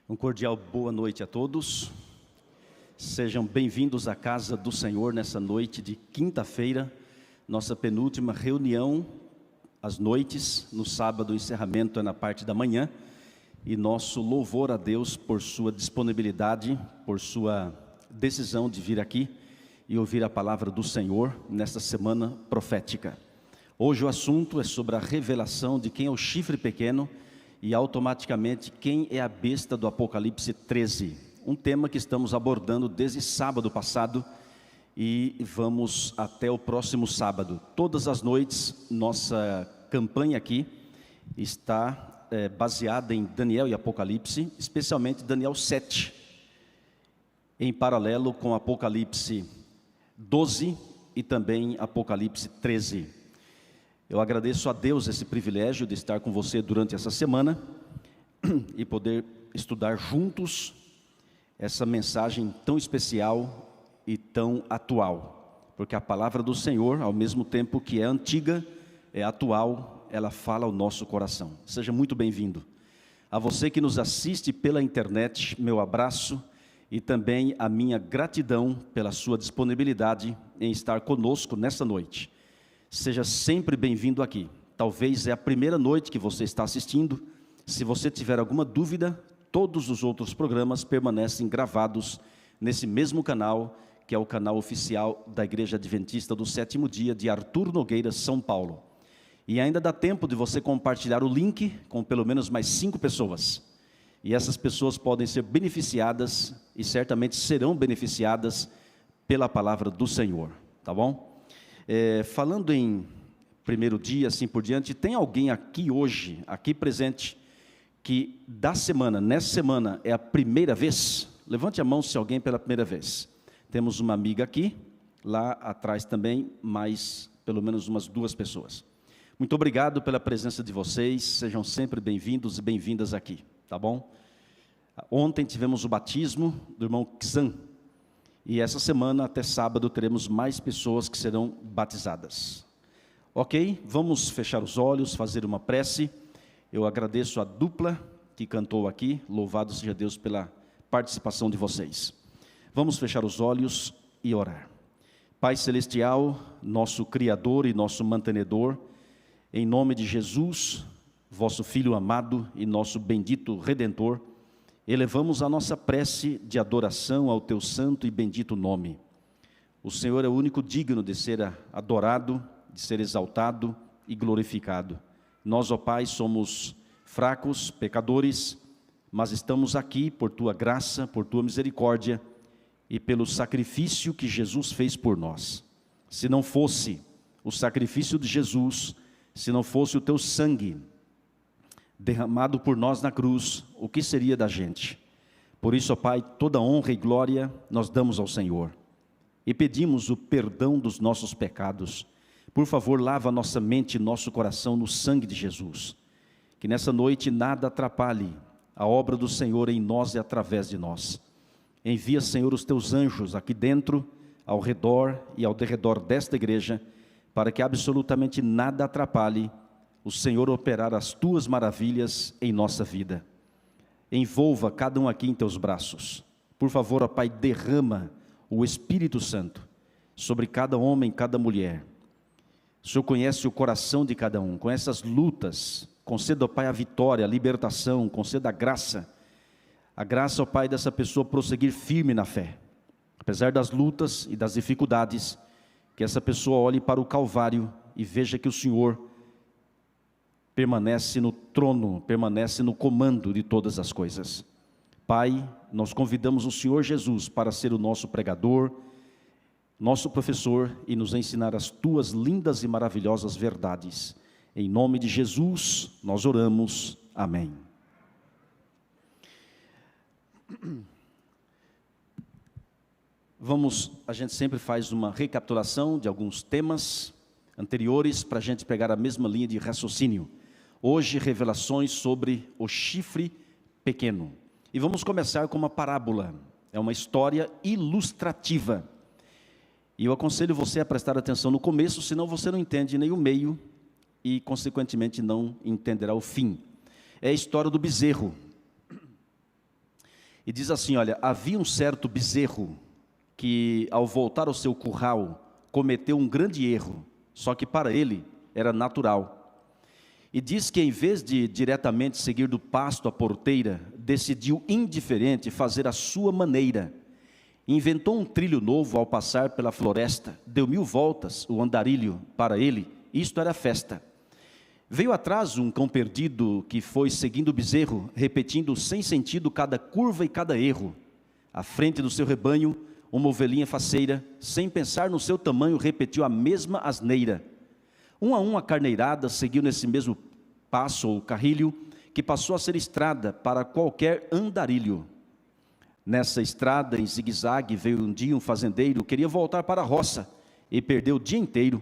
Um cordial boa noite a todos. Sejam bem-vindos à casa do Senhor nessa noite de quinta-feira, nossa penúltima reunião às noites. No sábado o encerramento é na parte da manhã, e nosso louvor a Deus por sua disponibilidade, por sua decisão de vir aqui e ouvir a palavra do Senhor nesta semana profética. Hoje o assunto é sobre a revelação de quem é o chifre pequeno e automaticamente quem é a besta do Apocalipse 13. Um tema que estamos abordando desde sábado passado e vamos até o próximo sábado. Todas as noites, nossa campanha aqui está baseada em Daniel e Apocalipse, especialmente Daniel 7, em paralelo com Apocalipse 12 e também Apocalipse 13. Eu agradeço a Deus esse privilégio de estar com você durante essa semana e poder estudar juntos essa mensagem tão especial e tão atual, porque a palavra do Senhor, ao mesmo tempo que é antiga, é atual, ela fala ao nosso coração. Seja muito bem-vindo. A você que nos assiste pela internet, meu abraço e também a minha gratidão pela sua disponibilidade em estar conosco nessa noite. Seja sempre bem-vindo aqui. Talvez é a primeira noite que você está assistindo. Se você tiver alguma dúvida, todos os outros programas permanecem gravados nesse mesmo canal, que é o canal oficial da Igreja Adventista do Sétimo Dia de Arthur Nogueira, São Paulo. E ainda dá tempo de você compartilhar o link com pelo menos mais 5 pessoas. E essas pessoas podem ser beneficiadas e certamente serão beneficiadas pela palavra do Senhor, tá bom? Falando em primeiro dia, assim por diante, tem alguém aqui hoje, aqui presente, que nessa semana é a primeira vez? Levante a mão se alguém pela primeira vez. Temos uma amiga aqui, lá atrás também, mais pelo menos umas 2 pessoas. Muito obrigado pela presença de vocês, sejam sempre bem-vindos e bem-vindas aqui, tá bom? Ontem tivemos o batismo do irmão Xan. E essa semana, até sábado, teremos mais pessoas que serão batizadas. Ok? Vamos fechar os olhos, fazer uma prece. Eu agradeço a dupla que cantou aqui. Louvado seja Deus pela participação de vocês. Vamos fechar os olhos e orar. Pai Celestial, nosso Criador e nosso mantenedor, em nome de Jesus, vosso Filho amado e nosso bendito Redentor, elevamos a nossa prece de adoração ao teu santo e bendito nome. O Senhor é o único digno de ser adorado, de ser exaltado e glorificado. Nós, ó Pai, somos fracos, pecadores, mas estamos aqui por tua graça, por tua misericórdia e pelo sacrifício que Jesus fez por nós. Se não fosse o sacrifício de Jesus, se não fosse o teu sangue derramado por nós na cruz, o que seria da gente? Por isso, ó Pai, toda honra e glória nós damos ao Senhor. E pedimos o perdão dos nossos pecados. Por favor, lava nossa mente e nosso coração no sangue de Jesus. Que nessa noite nada atrapalhe a obra do Senhor em nós e através de nós. Envia, Senhor, os teus anjos aqui dentro, ao redor e ao derredor desta igreja, para que absolutamente nada atrapalhe o Senhor operar as tuas maravilhas em nossa vida. Envolva cada um aqui em teus braços. Por favor, ó Pai, derrama o Espírito Santo sobre cada homem, cada mulher. O Senhor conhece o coração de cada um, conhece as lutas. Conceda, ó Pai, a vitória, a libertação, conceda a graça, ó Pai, dessa pessoa prosseguir firme na fé. Apesar das lutas e das dificuldades, que essa pessoa olhe para o Calvário e veja que o Senhor permanece no trono, permanece no comando de todas as coisas. Pai, nós convidamos o Senhor Jesus para ser o nosso pregador, nosso professor e nos ensinar as tuas lindas e maravilhosas verdades. Em nome de Jesus, nós oramos. Amém. A gente sempre faz uma recapitulação de alguns temas anteriores para a gente pegar a mesma linha de raciocínio. Hoje, revelações sobre o chifre pequeno. E vamos começar com uma parábola. É uma história ilustrativa. E eu aconselho você a prestar atenção no começo, senão você não entende nem o meio e, consequentemente, não entenderá o fim. É a história do bezerro. E diz assim, olha, havia um certo bezerro que ao voltar ao seu curral cometeu um grande erro, só que para ele era natural. E diz que em vez de diretamente seguir do pasto à porteira, decidiu indiferente fazer a sua maneira. Inventou um trilho novo ao passar pela floresta, deu 1000 voltas, o andarilho, para ele, isto era festa. Veio atrás um cão perdido que foi seguindo o bezerro, repetindo sem sentido cada curva e cada erro. À frente do seu rebanho, uma ovelhinha faceira, sem pensar no seu tamanho, repetiu a mesma asneira. Um a um a carneirada seguiu nesse mesmo passo ou carrilho, que passou a ser estrada para qualquer andarilho. Nessa estrada, em zigue-zague, veio um dia um fazendeiro, queria voltar para a roça, e perdeu o dia inteiro.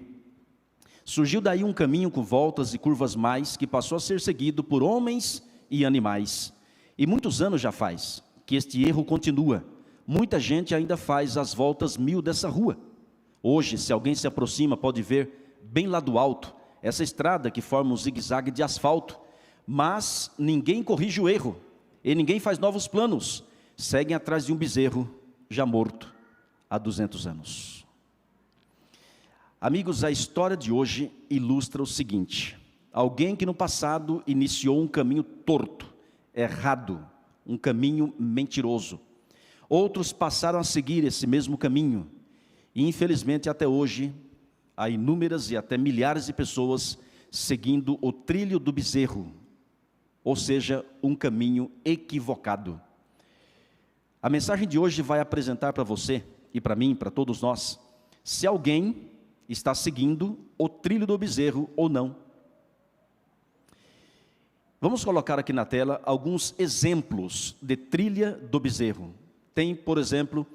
Surgiu daí um caminho com voltas e curvas mais, que passou a ser seguido por homens e animais. E muitos anos já faz, que este erro continua. Muita gente ainda faz as voltas 1000 dessa rua. Hoje, se alguém se aproxima, pode ver, bem lá do alto, essa estrada que forma um zigue-zague de asfalto, mas ninguém corrige o erro, e ninguém faz novos planos, seguem atrás de um bezerro já morto há 200 anos. Amigos, a história de hoje ilustra o seguinte: alguém que no passado iniciou um caminho torto, errado, um caminho mentiroso. Outros passaram a seguir esse mesmo caminho, e infelizmente até hoje, há inúmeras e até milhares de pessoas seguindo o trilho do bezerro, ou seja, um caminho equivocado. A mensagem de hoje vai apresentar para você e para mim, para todos nós, se alguém está seguindo o trilho do bezerro ou não. Vamos colocar aqui na tela alguns exemplos de trilha do bezerro. Tem, por exemplo,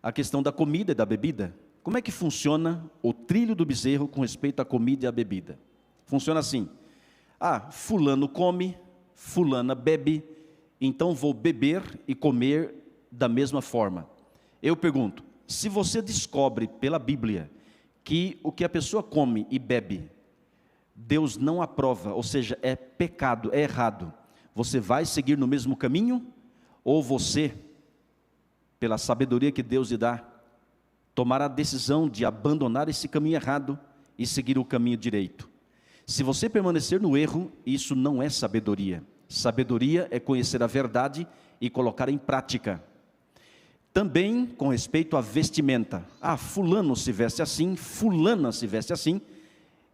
a questão da comida e da bebida. Como é que funciona o trilho do bezerro com respeito à comida e à bebida? Funciona assim: fulano come, fulana bebe, então vou beber e comer da mesma forma. Eu pergunto, se você descobre pela Bíblia que o que a pessoa come e bebe, Deus não aprova, ou seja, é pecado, é errado, você vai seguir no mesmo caminho? Ou você, pela sabedoria que Deus lhe dá, tomar a decisão de abandonar esse caminho errado e seguir o caminho direito? Se você permanecer no erro, isso não é sabedoria. Sabedoria é conhecer a verdade e colocar em prática. Também com respeito à vestimenta. Fulano se veste assim, fulana se veste assim.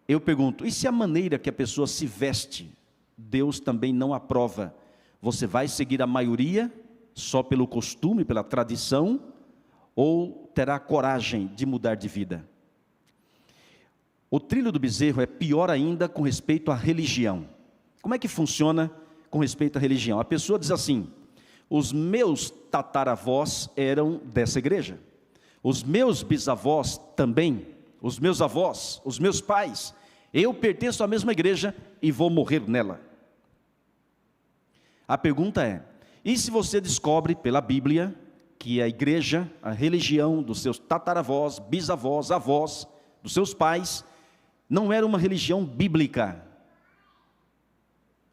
Eu pergunto, e se a maneira que a pessoa se veste, Deus também não aprova? Você vai seguir a maioria só pelo costume, pela tradição, ou terá coragem de mudar de vida? O trilho do bezerro é pior ainda com respeito à religião. Como é que funciona com respeito à religião? A pessoa diz assim: os meus tataravós eram dessa igreja, os meus bisavós também, os meus avós, os meus pais, eu pertenço à mesma igreja e vou morrer nela. A pergunta é: e se você descobre pela Bíblia que a igreja, a religião dos seus tataravós, bisavós, avós, dos seus pais, não era uma religião bíblica?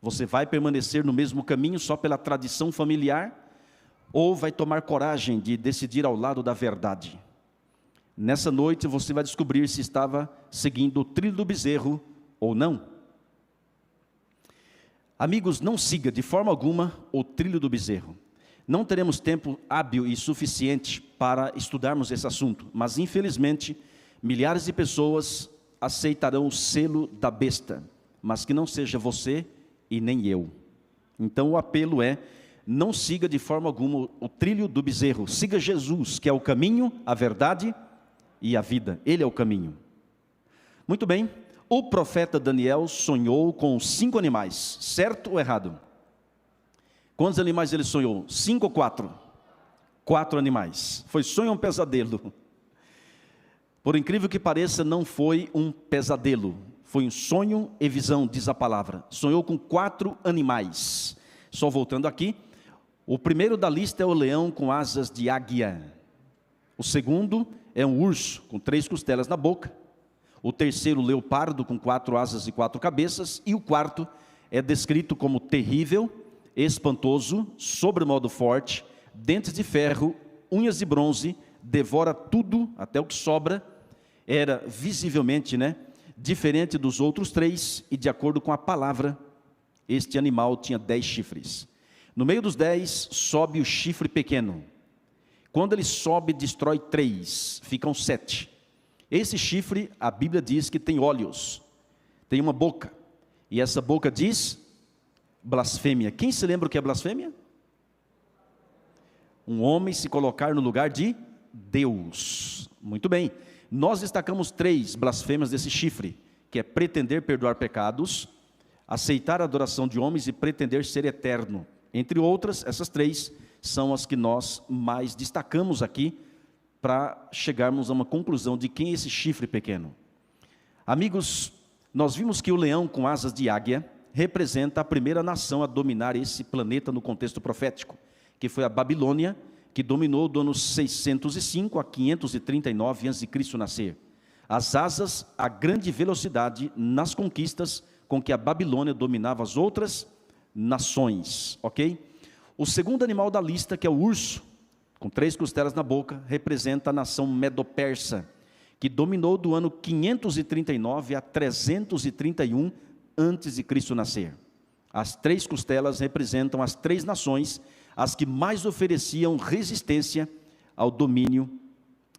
Você vai permanecer no mesmo caminho só pela tradição familiar? Ou vai tomar coragem de decidir ao lado da verdade? Nessa noite você vai descobrir se estava seguindo o trilho do bezerro ou não. Amigos, não siga de forma alguma o trilho do bezerro. Não teremos tempo hábil e suficiente para estudarmos esse assunto, mas infelizmente milhares de pessoas aceitarão o selo da besta, mas que não seja você e nem eu. Então o apelo é: não siga de forma alguma o trilho do bezerro, siga Jesus, que é o caminho, a verdade e a vida. Ele é o caminho. Muito bem, o profeta Daniel sonhou com 5 animais, certo ou errado? Quantos animais ele sonhou? 5 ou 4? 4 animais. Foi sonho ou um pesadelo? Por incrível que pareça, não foi um pesadelo, foi um sonho e visão, diz a palavra. Sonhou com 4 animais. Só voltando aqui, o primeiro da lista é o leão com asas de águia. O segundo é um urso com 3 costelas na boca. O terceiro, o leopardo com 4 asas e 4 cabeças. E o quarto é descrito como terrível, espantoso, sobremodo forte, dentes de ferro, unhas de bronze, devora tudo, até o que sobra. Era visivelmente, diferente dos outros 3, e de acordo com a palavra, este animal tinha 10 chifres. No meio dos 10, sobe o chifre pequeno. Quando ele sobe, destrói 3, ficam 7. Esse chifre, a Bíblia diz que tem olhos, tem uma boca, e essa boca diz blasfêmia. Quem se lembra o que é blasfêmia? Um homem se colocar no lugar de Deus. Muito bem, nós destacamos 3 blasfêmias desse chifre, que é pretender perdoar pecados, aceitar a adoração de homens e pretender ser eterno. Entre outras, essas 3 são as que nós mais destacamos aqui, para chegarmos a uma conclusão de quem é esse chifre pequeno. Amigos, nós vimos que o leão com asas de águia representa a primeira nação a dominar esse planeta no contexto profético, que foi a Babilônia, que dominou do ano 605 a 539 a.C. nascer. As asas, a grande velocidade nas conquistas com que a Babilônia dominava as outras nações, ok? O segundo animal da lista, que é o urso, com 3 costelas na boca, representa a nação medo-persa, que dominou do ano 539 a 331 antes de Cristo nascer. As 3 costelas representam as 3 nações, as que mais ofereciam resistência ao domínio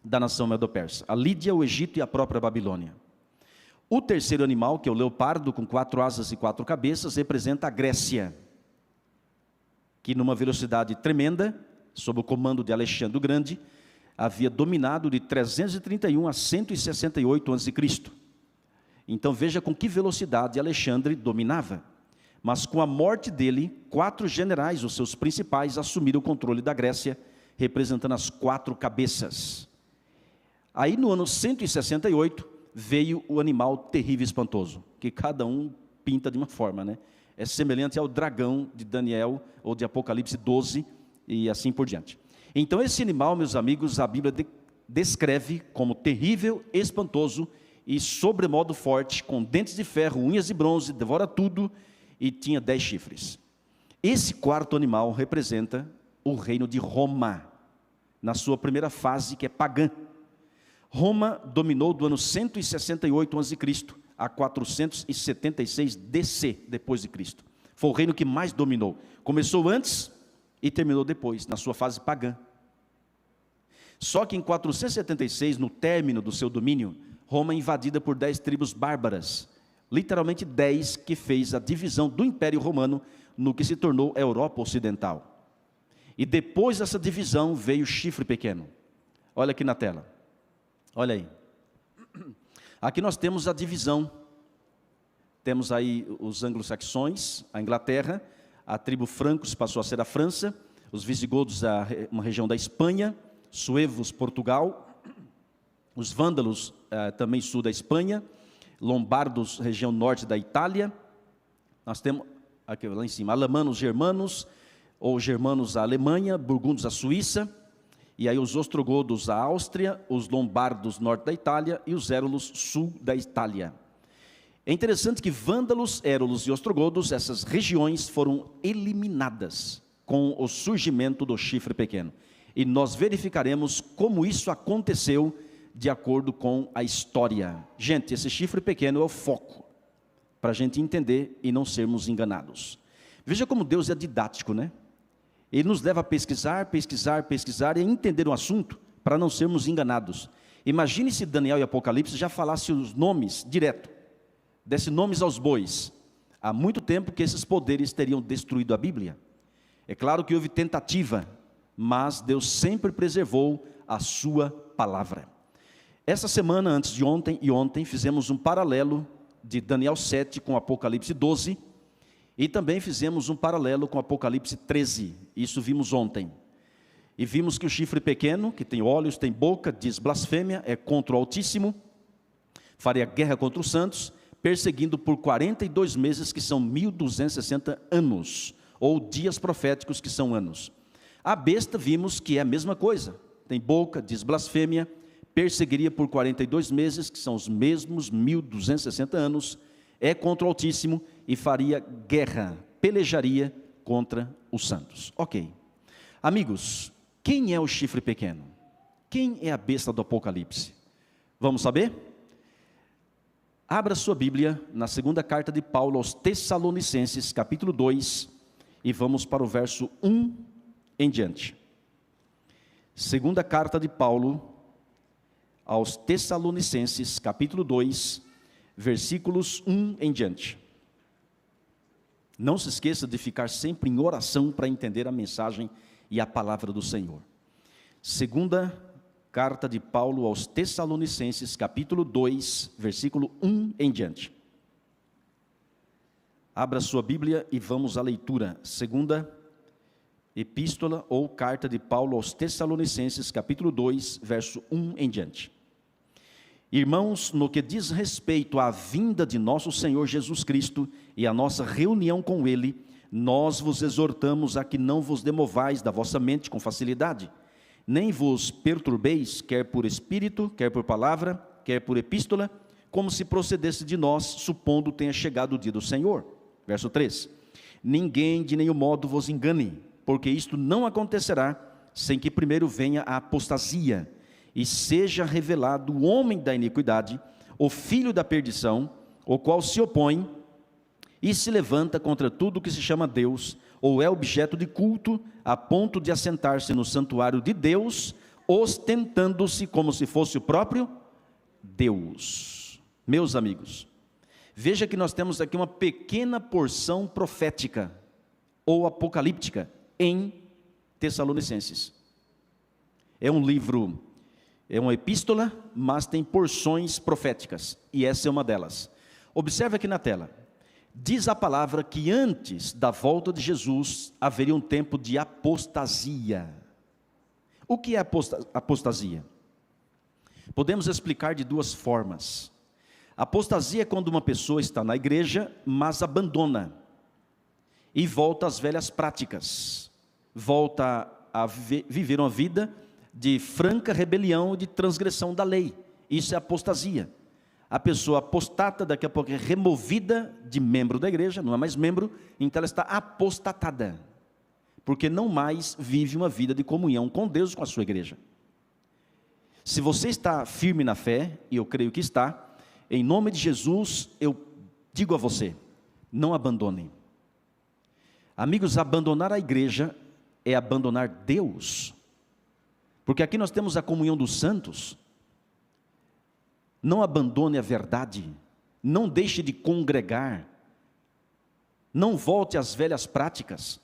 da nação medo-persa: a Lídia, o Egito e a própria Babilônia. O terceiro animal, que é o leopardo, com 4 asas e 4 cabeças, representa a Grécia, que numa velocidade tremenda, sob o comando de Alexandre o Grande, havia dominado de 331 a 168 a.C. Então veja com que velocidade Alexandre dominava. Mas com a morte dele, 4 generais, os seus principais, assumiram o controle da Grécia, representando as 4 cabeças. Aí no ano 168, veio o animal terrível e espantoso, que cada um pinta de uma forma, É semelhante ao dragão de Daniel, ou de Apocalipse 12, e assim por diante. Então esse animal, meus amigos, a Bíblia descreve como terrível, espantoso e sobremodo forte, com dentes de ferro, unhas de bronze, devora tudo, e tinha 10 chifres. Esse quarto animal representa o reino de Roma, na sua primeira fase, que é pagã. Roma dominou do ano 168 a.C. a 476 DC, depois de Cristo. Foi o reino que mais dominou. Começou antes e terminou depois, na sua fase pagã. Só que em 476, no término do seu domínio, Roma é invadida por 10 tribos bárbaras, literalmente 10, que fez a divisão do Império Romano no que se tornou a Europa Ocidental. E depois dessa divisão veio o chifre pequeno. Olha aqui na tela, olha aí. Aqui nós temos a divisão. Temos aí os anglo-saxões, a Inglaterra, a tribo francos passou a ser a França, os visigodos, uma região da Espanha, suevos, Portugal, os vândalos, também sul da Espanha, lombardos, região norte da Itália. Nós temos, aqui lá em cima, alemanos, germanos, ou germanos a Alemanha, burgundos a Suíça, e aí os ostrogodos a Áustria, os lombardos norte da Itália e os érulos sul da Itália. É interessante que vândalos, érulos e ostrogodos, essas regiões foram eliminadas com o surgimento do chifre pequeno. E nós verificaremos como isso aconteceu de acordo com a história. Gente, esse chifre pequeno é o foco, para a gente entender e não sermos enganados. Veja como Deus é didático, Ele nos leva a pesquisar e a entender o assunto, para não sermos enganados. Imagine se Daniel e Apocalipse já falassem os nomes direto, desse nomes aos bois. Há muito tempo que esses poderes teriam destruído a Bíblia. É claro que houve tentativa, mas Deus sempre preservou a sua palavra. Essa semana, antes de ontem e ontem, fizemos um paralelo de Daniel 7 com Apocalipse 12, e também fizemos um paralelo com Apocalipse 13, isso vimos ontem. E vimos que o chifre pequeno, que tem olhos, tem boca, diz blasfêmia, é contra o Altíssimo, faria guerra contra os santos, perseguindo por 42 meses, que são 1260 anos, ou dias proféticos, que são anos. A besta vimos que é a mesma coisa, tem boca, diz blasfêmia, perseguiria por 42 meses, que são os mesmos 1260 anos, é contra o Altíssimo e faria guerra, pelejaria contra os santos. Ok. Amigos, quem é o chifre pequeno? Quem é a besta do Apocalipse? Vamos saber? Abra sua Bíblia na segunda carta de Paulo aos Tessalonicenses, capítulo 2, e vamos para o verso 1 em diante. Segunda carta de Paulo aos Tessalonicenses, capítulo 2, versículos 1 em diante. Não se esqueça de ficar sempre em oração para entender a mensagem e a palavra do Senhor. Segunda carta de Paulo aos Tessalonicenses, capítulo 2, versículo 1 em diante. Abra sua Bíblia e vamos à leitura. Segunda epístola ou carta de Paulo aos Tessalonicenses, capítulo 2, verso 1 em diante. Irmãos, no que diz respeito à vinda de nosso Senhor Jesus Cristo e à nossa reunião com Ele, nós vos exortamos a que não vos demovais da vossa mente com facilidade, nem vos perturbeis, quer por espírito, quer por palavra, quer por epístola, como se procedesse de nós, supondo tenha chegado o dia do Senhor. Verso 3. Ninguém de nenhum modo vos engane, porque isto não acontecerá, sem que primeiro venha a apostasia, e seja revelado o homem da iniquidade, o filho da perdição, o qual se opõe e se levanta contra tudo que se chama Deus, ou é objeto de culto, a ponto de assentar-se no santuário de Deus, ostentando-se como se fosse o próprio Deus. Meus amigos, veja que nós temos aqui uma pequena porção profética, ou apocalíptica, em Tessalonicenses. É um livro, é uma epístola, mas tem porções proféticas, e essa é uma delas. Observe aqui na tela. Diz a palavra que antes da volta de Jesus haveria um tempo de apostasia. O que é apostasia? Podemos explicar de duas formas. Apostasia é quando uma pessoa está na igreja, mas abandona e volta às velhas práticas, volta a viver uma vida de franca rebelião e de transgressão da lei. Isso é apostasia. A pessoa apostata, daqui a pouco é removida de membro da igreja, não é mais membro, então ela está apostatada, porque não mais vive uma vida de comunhão com Deus, com a sua igreja. Se você está firme na fé, e eu creio que está, em nome de Jesus, eu digo a você, não abandone. Amigos, abandonar a igreja é abandonar Deus, porque aqui nós temos a comunhão dos santos. Não abandone a verdade, não deixe de congregar, não volte às velhas práticas.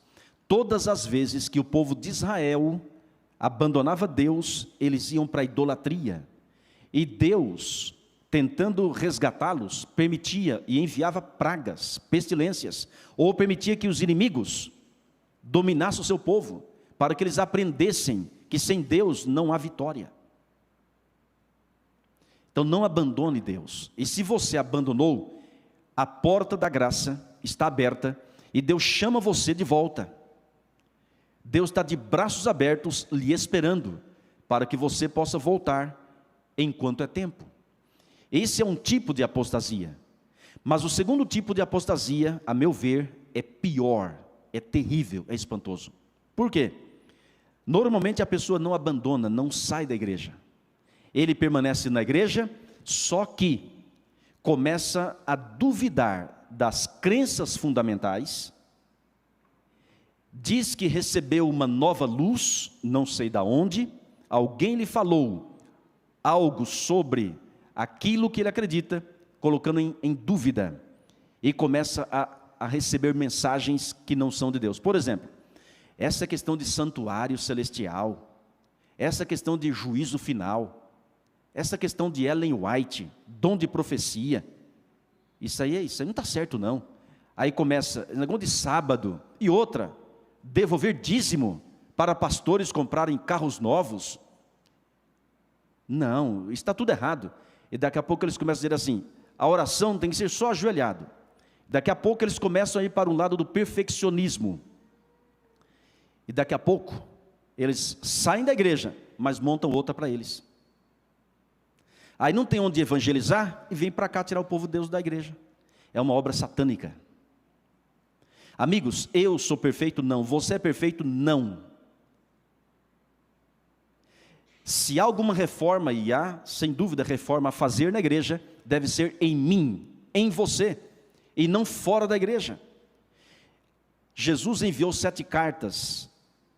Todas as vezes que o povo de Israel abandonava Deus, eles iam para a idolatria, e Deus, tentando resgatá-los, permitia e enviava pragas, pestilências, ou permitia que os inimigos dominassem o seu povo, para que eles aprendessem que sem Deus não há vitória. Então não abandone Deus, e se você abandonou, a porta da graça está aberta, e Deus chama você de volta. Deus está de braços abertos, lhe esperando, para que você possa voltar, enquanto é tempo. Esse é um tipo de apostasia, mas o segundo tipo de apostasia, a meu ver, é pior, é terrível, é espantoso. Por quê? Normalmente a pessoa não abandona, não sai da igreja, ele permanece na igreja, só que começa a duvidar das crenças fundamentais, diz que recebeu uma nova luz, não sei de onde, alguém lhe falou algo sobre aquilo que ele acredita, colocando em dúvida, e começa a receber mensagens que não são de Deus. Por exemplo, essa questão de santuário celestial, essa questão de juízo final, essa questão de Ellen White, dom de profecia, isso aí não está certo não. Aí começa, negócio de sábado, e outra, devolver dízimo para pastores comprarem carros novos. Não, está tudo errado. E daqui a pouco eles começam a dizer assim, a oração tem que ser só ajoelhado. Daqui a pouco eles começam a ir para um lado do perfeccionismo. E daqui a pouco, eles saem da igreja, mas montam outra para eles. Aí não tem onde evangelizar, e vem para cá tirar o povo de Deus da igreja. É uma obra satânica. Amigos, eu sou perfeito? Não. Você é perfeito? Não. Se há alguma reforma, e há, sem dúvida, reforma a fazer na igreja, deve ser em mim, em você, e não fora da igreja. Jesus enviou 7 cartas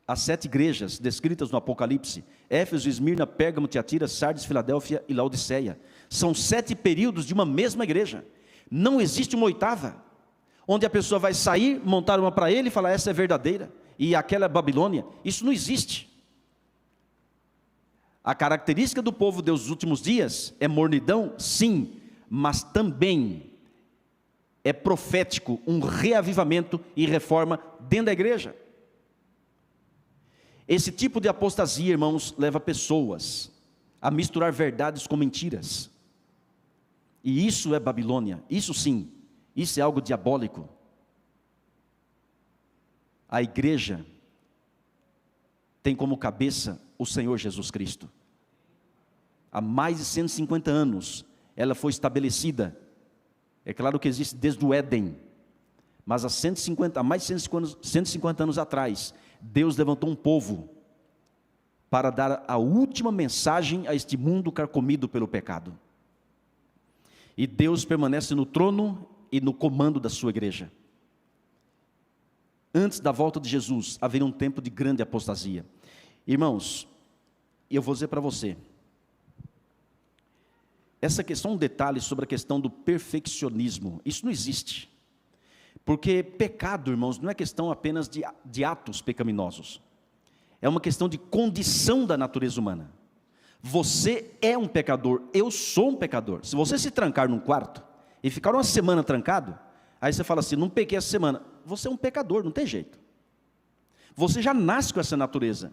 às 7 igrejas descritas no Apocalipse: Éfeso, Esmirna, Pérgamo, Tiatira, Sardes, Filadélfia e Laodiceia. São 7 períodos de uma mesma igreja. Não existe uma 8ª, onde a pessoa vai sair, montar uma para ele e falar: essa é verdadeira, e aquela é Babilônia. Isso não existe. A característica do povo de Deus dos últimos dias é mornidão, sim, mas também é profético um reavivamento e reforma dentro da igreja. Esse tipo de apostasia, irmãos, leva pessoas a misturar verdades com mentiras. E isso é Babilônia, isso sim, isso é algo diabólico. A igreja tem como cabeça o Senhor Jesus Cristo. Há mais de 150 anos ela foi estabelecida. É claro que existe desde o Éden, mas há mais de 150 anos atrás, Deus levantou um povo para dar a última mensagem a este mundo carcomido pelo pecado. E Deus permanece no trono e no comando da sua igreja. Antes da volta de Jesus, haveria um tempo de grande apostasia. Irmãos, eu vou dizer para você, essa questão, um detalhe sobre a questão do perfeccionismo, isso não existe. Porque pecado, irmãos, não é questão apenas de atos pecaminosos. É uma questão de condição da natureza humana. Você é um pecador, eu sou um pecador. Se você se trancar num quarto e ficar uma semana trancado, aí você fala assim: não pequei essa semana. Você é um pecador, não tem jeito. Você já nasce com essa natureza.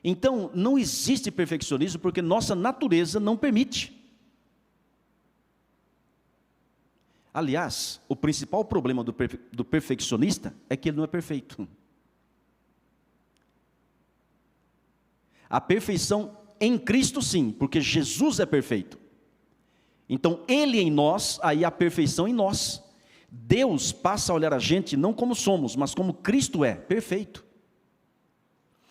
Então, não existe perfeccionismo porque nossa natureza não permite. Aliás, o principal problema do perfeccionista é que ele não é perfeito. A perfeição em Cristo sim, porque Jesus é perfeito. Então, Ele em nós, aí a perfeição em nós. Deus passa a olhar a gente não como somos, mas como Cristo é, perfeito.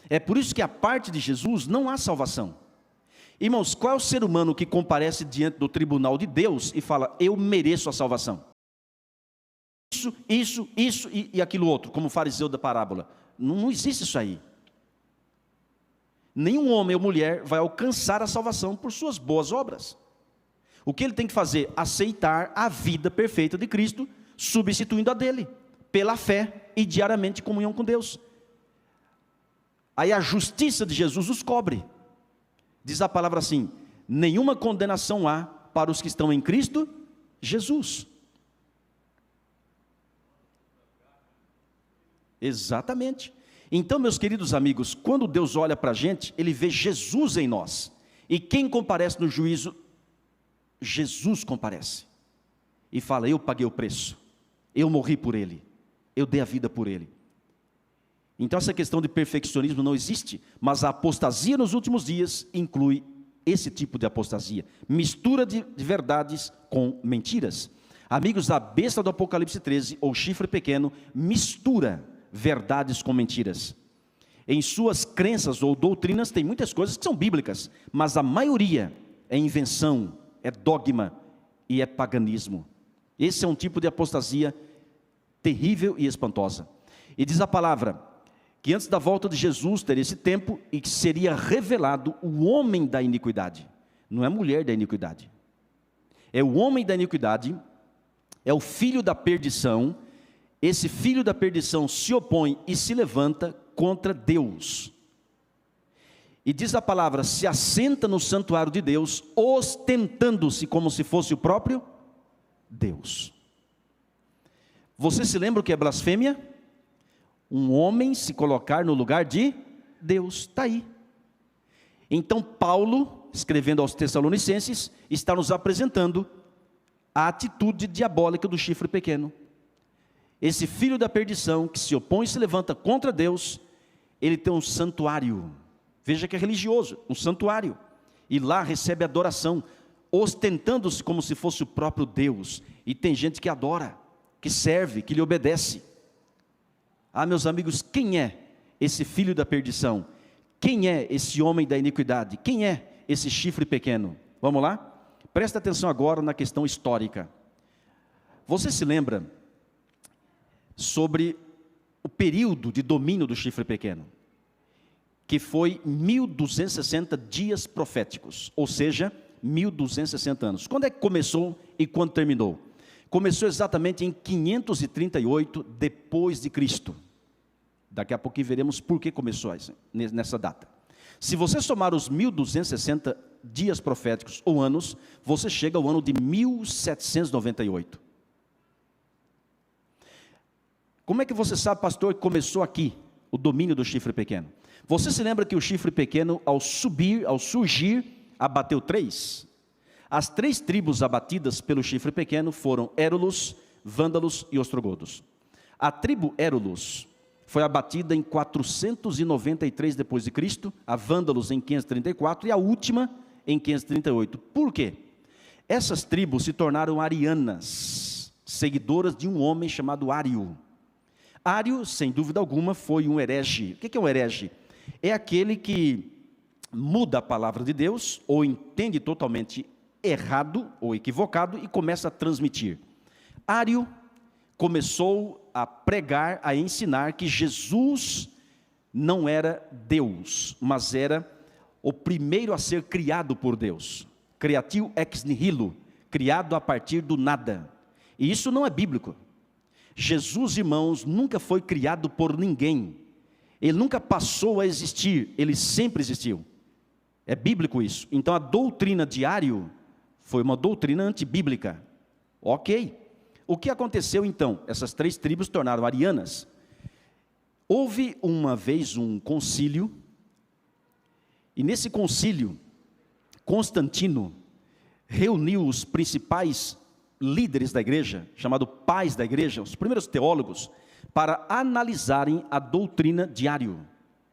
É por isso que a parte de Jesus não há salvação. Irmãos, qual é o ser humano que comparece diante do tribunal de Deus e fala: eu mereço a salvação? Isso e aquilo outro, como o fariseu da parábola. Não existe isso aí. Nenhum homem ou mulher vai alcançar a salvação por suas boas obras. O que ele tem que fazer? Aceitar a vida perfeita de Cristo, substituindo a dele, pela fé e diariamente em comunhão com Deus. Aí a justiça de Jesus os cobre. Diz a palavra assim: nenhuma condenação há para os que estão em Cristo Jesus. Exatamente. Então, meus queridos amigos, quando Deus olha para a gente, Ele vê Jesus em nós. E quem comparece no juízo? Jesus comparece. E fala: eu paguei o preço, eu morri por Ele, eu dei a vida por Ele. Então essa questão de perfeccionismo não existe, mas a apostasia nos últimos dias inclui esse tipo de apostasia, mistura de verdades com mentiras. Amigos, a besta do Apocalipse 13, ou chifre pequeno, mistura verdades com mentiras. Em suas crenças ou doutrinas tem muitas coisas que são bíblicas, mas a maioria é invenção, é dogma e é paganismo. Esse é um tipo de apostasia terrível e espantosa. E diz a palavra que antes da volta de Jesus teria esse tempo e que seria revelado o homem da iniquidade. Não é a mulher da iniquidade. É o homem da iniquidade, é o filho da perdição. Esse filho da perdição se opõe e se levanta contra Deus. E diz a palavra: se assenta no santuário de Deus, ostentando-se como se fosse o próprio Deus. Você se lembra o que é blasfêmia? Um homem se colocar no lugar de Deus, está aí. Então Paulo, escrevendo aos Tessalonicenses, está nos apresentando a atitude diabólica do chifre pequeno. Esse filho da perdição, que se opõe e se levanta contra Deus, ele tem um santuário, veja que é religioso, um santuário, e lá recebe adoração, ostentando-se como se fosse o próprio Deus, e tem gente que adora, que serve, que lhe obedece. Ah, meus amigos, quem é esse filho da perdição? Quem é esse homem da iniquidade? Quem é? esse chifre pequeno? Vamos lá? Presta atenção agora na questão histórica. Você se lembra sobre o período de domínio do chifre pequeno? Que foi 1260 dias proféticos, ou seja, 1260 anos. Quando é que começou e quando terminou? Começou exatamente em 538 depois de Cristo. Daqui a pouco veremos por que começou nessa data. Se você somar os 1260 dias proféticos ou anos, você chega ao ano de 1798. Como é que você sabe, pastor, que começou aqui o domínio do chifre pequeno? Você se lembra que o chifre pequeno, ao surgir, abateu 3? As 3 tribos abatidas pelo chifre pequeno foram Érulos, Vândalos e Ostrogodos. A tribo Érulos foi abatida em 493 depois de Cristo, a Vândalos em 534 e a última em 538. Por quê? Essas tribos se tornaram arianas, seguidoras de um homem chamado Ário. Ário, sem dúvida alguma, foi um herege. O que é um herege? É aquele que muda a palavra de Deus, ou entende totalmente errado ou equivocado e começa a transmitir. Ário começou a pregar, a ensinar que Jesus não era Deus, mas era o primeiro a ser criado por Deus. Creatio ex nihilo, criado a partir do nada. E isso não é bíblico. Jesus, irmãos, nunca foi criado por ninguém. Ele nunca passou a existir, ele sempre existiu. É bíblico isso. Então a doutrina de Ário foi uma doutrina antibíblica. Ok. O que aconteceu então? Essas 3 tribos se tornaram arianas. Houve uma vez um concílio, e nesse concílio, Constantino reuniu os principais líderes da igreja, chamado pais da igreja, os primeiros teólogos, para analisarem a doutrina de Ário.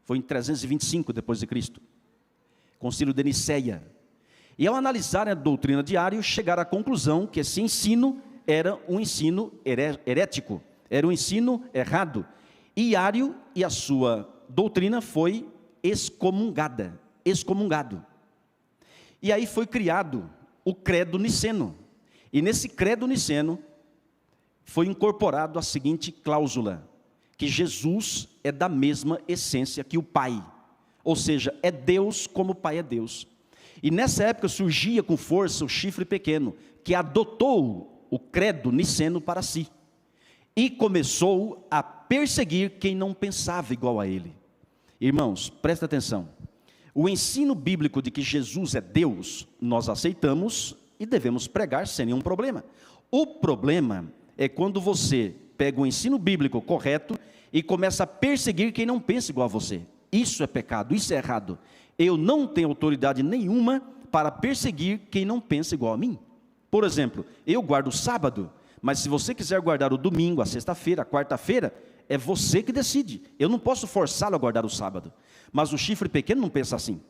Foi em 325 depois de Cristo. Concílio de Niceia. E ao analisarem a doutrina de Ário, chegaram à conclusão que esse ensino era um ensino herético, era um ensino errado. E Ário e a sua doutrina foi excomungado. E aí foi criado o credo niceno. E nesse credo niceno foi incorporado a seguinte cláusula: que Jesus é da mesma essência que o Pai, ou seja, é Deus como o Pai é Deus. E nessa época surgia com força o chifre pequeno, que adotou o credo niceno para si, e começou a perseguir quem não pensava igual a ele. Irmãos, presta atenção, o ensino bíblico de que Jesus é Deus, nós aceitamos e devemos pregar sem nenhum problema. O problema é quando você pega o ensino bíblico correto e começa a perseguir quem não pensa igual a você. Isso é pecado, isso é errado. Eu não tenho autoridade nenhuma para perseguir quem não pensa igual a mim. Por exemplo, eu guardo o sábado, mas se você quiser guardar o domingo, a sexta-feira, a quarta-feira, é você que decide. Eu não posso forçá-lo a guardar o sábado. Mas o chifre pequeno não pensa assim.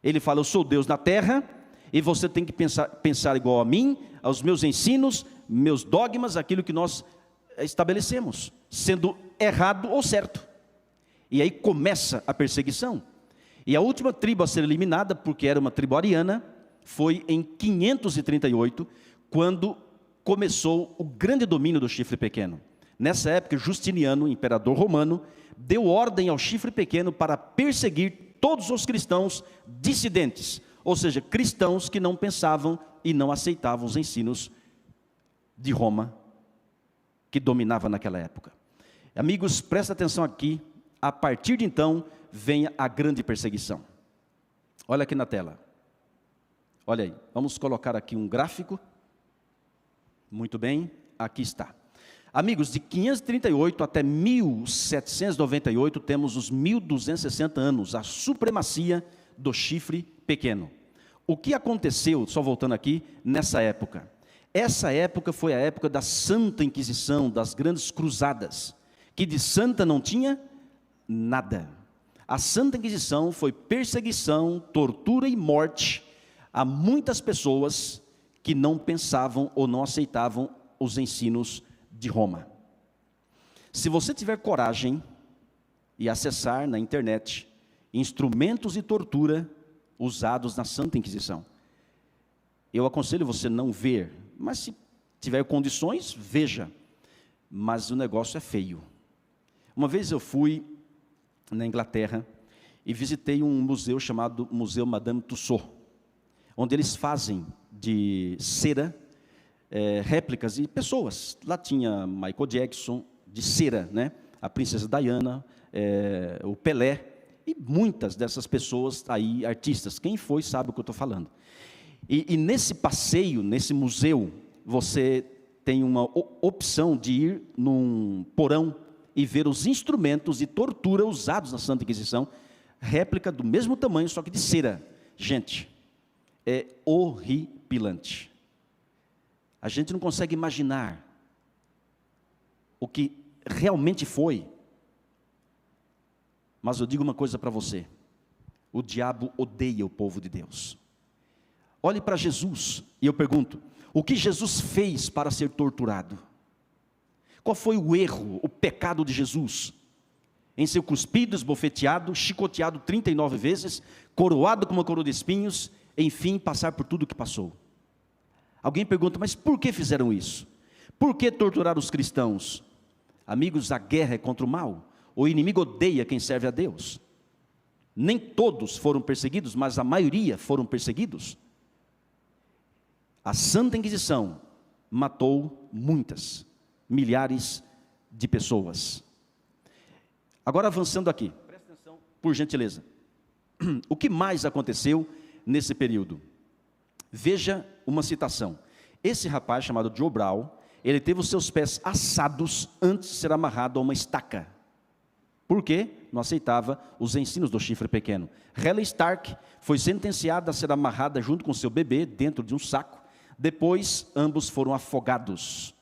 Ele fala: eu sou Deus na terra, e você tem que pensar igual a mim, aos meus ensinos, meus dogmas, aquilo que nós estabelecemos, sendo errado ou certo. E aí começa a perseguição. E a última tribo a ser eliminada, porque era uma tribo ariana, foi em 538, quando começou o grande domínio do chifre pequeno. Nessa época, Justiniano, imperador romano, deu ordem ao chifre pequeno para perseguir todos os cristãos dissidentes, ou seja, cristãos que não pensavam e não aceitavam os ensinos de Roma, que dominava naquela época. Amigos, presta atenção aqui, a partir de então, vem a grande perseguição. Olha aqui na tela. Olha aí, vamos colocar aqui um gráfico. Muito bem, aqui está. Amigos, de 538 até 1798, temos os 1260 anos, a supremacia do chifre pequeno. O que aconteceu, só voltando aqui, nessa época? Essa época foi a época da Santa Inquisição, das grandes cruzadas, que de santa não tinha nada. A Santa Inquisição foi perseguição, tortura e morte a muitas pessoas que não pensavam ou não aceitavam os ensinos de Roma. Se você tiver coragem e acessar na internet instrumentos de tortura usados na Santa Inquisição. Eu aconselho você não ver, mas se tiver condições, veja. Mas o negócio é feio. Uma vez eu fui na Inglaterra e visitei um museu chamado Museu Madame Tussauds, onde eles fazem de cera réplicas de pessoas. Lá tinha Michael Jackson, de cera, né? A princesa Diana, o Pelé, e muitas dessas pessoas aí, artistas. Quem foi sabe o que eu estou falando. E nesse passeio, nesse museu, você tem uma opção de ir num porão e ver os instrumentos de tortura usados na Santa Inquisição, réplica do mesmo tamanho, só que de cera. Gente, é horripilante. A gente não consegue imaginar o que realmente foi. Mas eu digo uma coisa para você: o diabo odeia o povo de Deus. Olhe para Jesus e eu pergunto: o que Jesus fez para ser torturado? Qual foi o erro, o pecado de Jesus? Em ser cuspido, esbofeteado, chicoteado 39 vezes, coroado com uma coroa de espinhos, enfim, passar por tudo o que passou. Alguém pergunta: mas por que fizeram isso? Por que torturar os cristãos? Amigos, a guerra é contra o mal. O inimigo odeia quem serve a Deus. Nem todos foram perseguidos, mas a maioria foram perseguidos. A Santa Inquisição matou milhares de pessoas. Agora avançando aqui, presta atenção, por gentileza. O que mais aconteceu nesse período? Veja uma citação. Esse rapaz chamado Joe Brown, ele teve os seus pés assados antes de ser amarrado a uma estaca. Por quê? Não aceitava os ensinos do chifre pequeno. Helen Stark foi sentenciada a ser amarrada junto com seu bebê dentro de um saco. Depois, ambos foram afogados.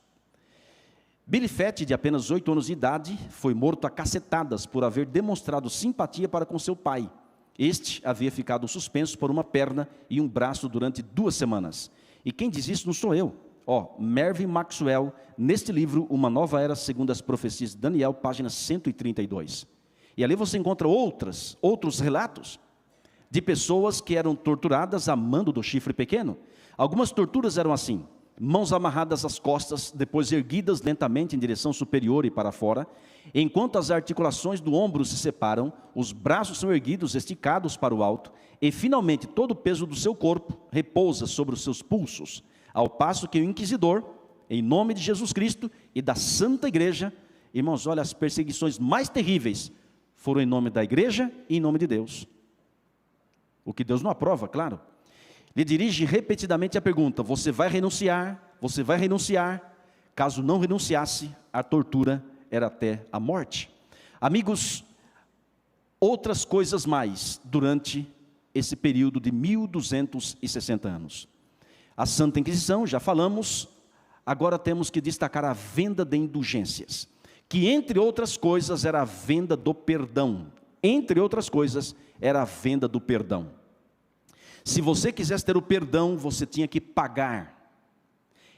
Billy Fett, de apenas 8 anos de idade, foi morto a cacetadas por haver demonstrado simpatia para com seu pai. Este havia ficado suspenso por uma perna e um braço durante 2 semanas. E quem diz isso não sou eu. Mervyn Maxwell, neste livro, Uma Nova Era segundo as Profecias de Daniel, página 132. E ali você encontra outros relatos de pessoas que eram torturadas a mando do chifre pequeno. Algumas torturas eram assim: mãos amarradas às costas, depois erguidas lentamente em direção superior e para fora. Enquanto as articulações do ombro se separam, os braços são erguidos, esticados para o alto, e finalmente todo o peso do seu corpo repousa sobre os seus pulsos, ao passo que o inquisidor, em nome de Jesus Cristo e da Santa Igreja, irmãos, olha, as perseguições mais terríveis foram em nome da igreja e em nome de Deus. O que Deus não aprova, claro. Lhe dirige repetidamente a pergunta: você vai renunciar? Você vai renunciar? Caso não renunciasse, a tortura era até a morte. Amigos, outras coisas mais durante esse período de 1260 anos. A Santa Inquisição, já falamos, agora temos que destacar a venda de indulgências, que entre outras coisas era a venda do perdão. Entre outras coisas, era a venda do perdão. Se você quisesse ter o perdão, você tinha que pagar.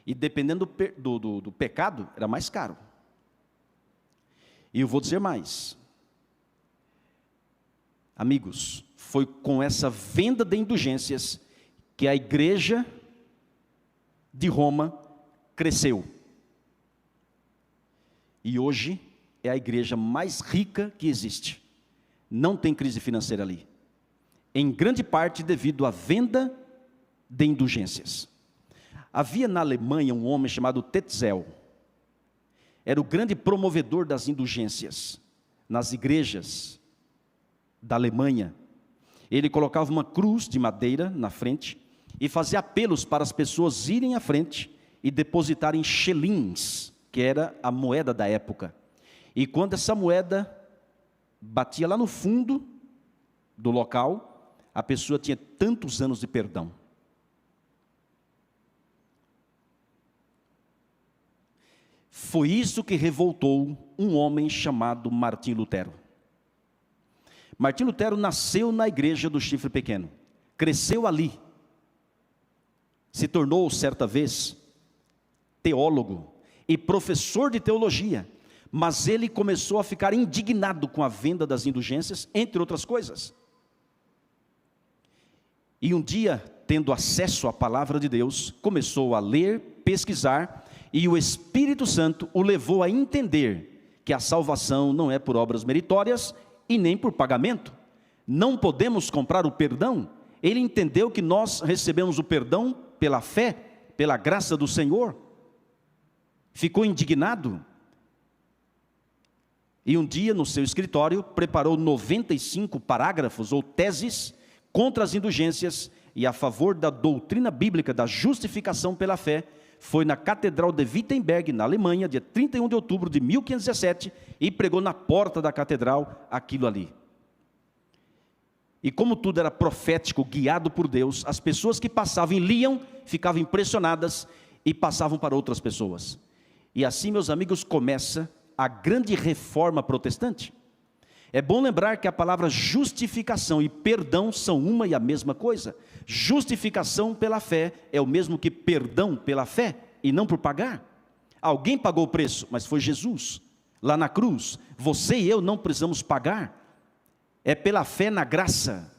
E dependendo do pecado, era mais caro. E eu vou dizer mais. Amigos, foi com essa venda de indulgências que a igreja de Roma cresceu. E hoje é a igreja mais rica que existe. Não tem crise financeira ali. Em grande parte devido à venda de indulgências. Havia na Alemanha um homem chamado Tetzel. Era o grande promovedor das indulgências nas igrejas da Alemanha. Ele colocava uma cruz de madeira na frente e fazia apelos para as pessoas irem à frente e depositarem xelins, que era a moeda da época. E quando essa moeda batia lá no fundo do local, a pessoa tinha tantos anos de perdão. Foi isso que revoltou um homem chamado Martinho Lutero. Martinho Lutero nasceu na igreja do Chifre Pequeno, cresceu ali, se tornou certa vez teólogo e professor de teologia, mas ele começou a ficar indignado com a venda das indulgências, entre outras coisas. E um dia, tendo acesso à palavra de Deus, começou a ler, pesquisar, e o Espírito Santo o levou a entender que a salvação não é por obras meritórias e nem por pagamento. Não podemos comprar o perdão. Ele entendeu que nós recebemos o perdão pela fé, pela graça do Senhor. Ficou indignado. E um dia, no seu escritório, preparou 95 parágrafos ou teses contra as indulgências e a favor da doutrina bíblica da justificação pela fé. Foi na Catedral de Wittenberg, na Alemanha, dia 31 de outubro de 1517, e pregou na porta da catedral aquilo ali. E como tudo era profético, guiado por Deus, as pessoas que passavam e liam, ficavam impressionadas e passavam para outras pessoas. E assim, meus amigos, começa a grande reforma protestante. É bom lembrar que a palavra justificação e perdão são uma e a mesma coisa. Justificação pela fé é o mesmo que perdão pela fé, e não por pagar. Alguém pagou o preço, mas foi Jesus, lá na cruz. Você e eu não precisamos pagar. É pela fé na graça.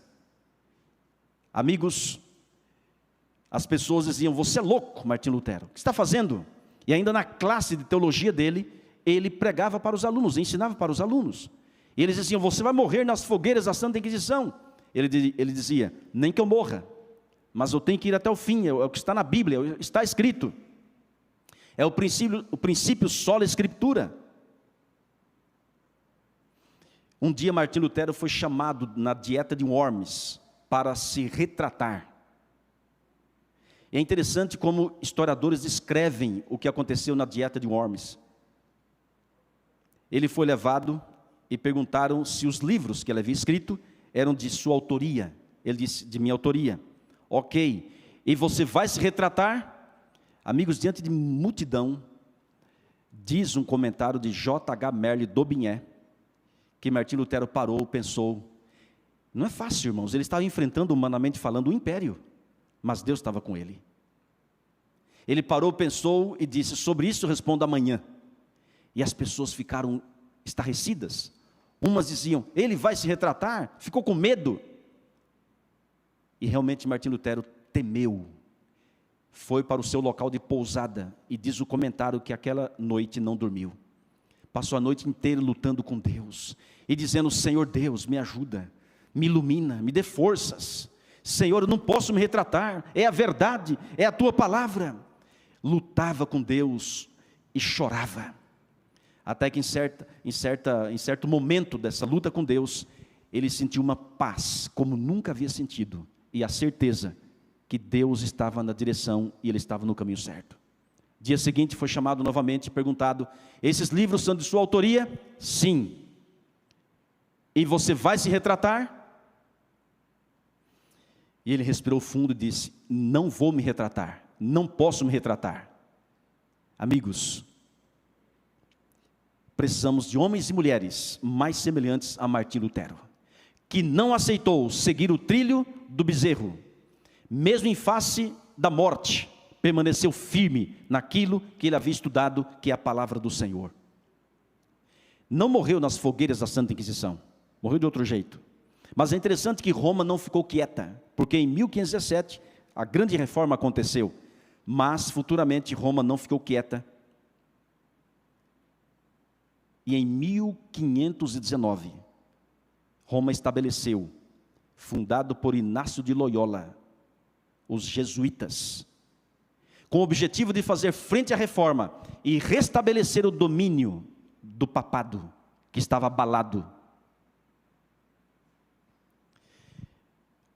Amigos, as pessoas diziam: você é louco, Martim Lutero, o que está fazendo? E ainda na classe de teologia dele, ele pregava para os alunos, ensinava para os alunos. E eles diziam: você vai morrer nas fogueiras da Santa Inquisição. Ele dizia: nem que eu morra, mas eu tenho que ir até o fim, é o que está na Bíblia, está escrito. É o princípio sola escritura. Um dia Martim Lutero foi chamado na dieta de Worms para se retratar. É interessante como historiadores descrevem o que aconteceu na dieta de Worms. Ele foi levado e perguntaram se os livros que ele havia escrito eram de sua autoria. Ele disse: de minha autoria. Ok. E você vai se retratar? Amigos, diante de multidão, diz um comentário de J.H. Merle d'Aubigné, que Martim Lutero parou, pensou. Não é fácil, irmãos. Ele estava enfrentando, humanamente falando, o império, mas Deus estava com ele. Ele parou, pensou e disse: sobre isso respondo amanhã. E as pessoas ficaram estarrecidas. Umas diziam: ele vai se retratar, ficou com medo. E realmente Martim Lutero temeu. Foi para o seu local de pousada, e diz o comentário que aquela noite não dormiu. Passou a noite inteira lutando com Deus, e dizendo: Senhor Deus, me ajuda, me ilumina, me dê forças. Senhor, eu não posso me retratar, é a verdade, é a tua palavra. Lutava com Deus e chorava. Até que em certo momento dessa luta com Deus, ele sentiu uma paz como nunca havia sentido, e a certeza que Deus estava na direção e ele estava no caminho certo. Dia seguinte foi chamado novamente e perguntado: esses livros são de sua autoria? Sim. E você vai se retratar? E ele respirou fundo e disse: não vou me retratar, não posso me retratar. Amigos, precisamos de homens e mulheres mais semelhantes a Martim Lutero, que não aceitou seguir o trilho do bezerro, mesmo em face da morte, permaneceu firme naquilo que ele havia estudado, que é a palavra do Senhor. Não morreu nas fogueiras da Santa Inquisição, morreu de outro jeito. Mas é interessante que Roma não ficou quieta, porque em 1517 a grande reforma aconteceu, mas futuramente Roma não ficou quieta. E em 1519, Roma estabeleceu, fundado por Inácio de Loyola, os jesuítas, com o objetivo de fazer frente à reforma e restabelecer o domínio do papado, que estava abalado.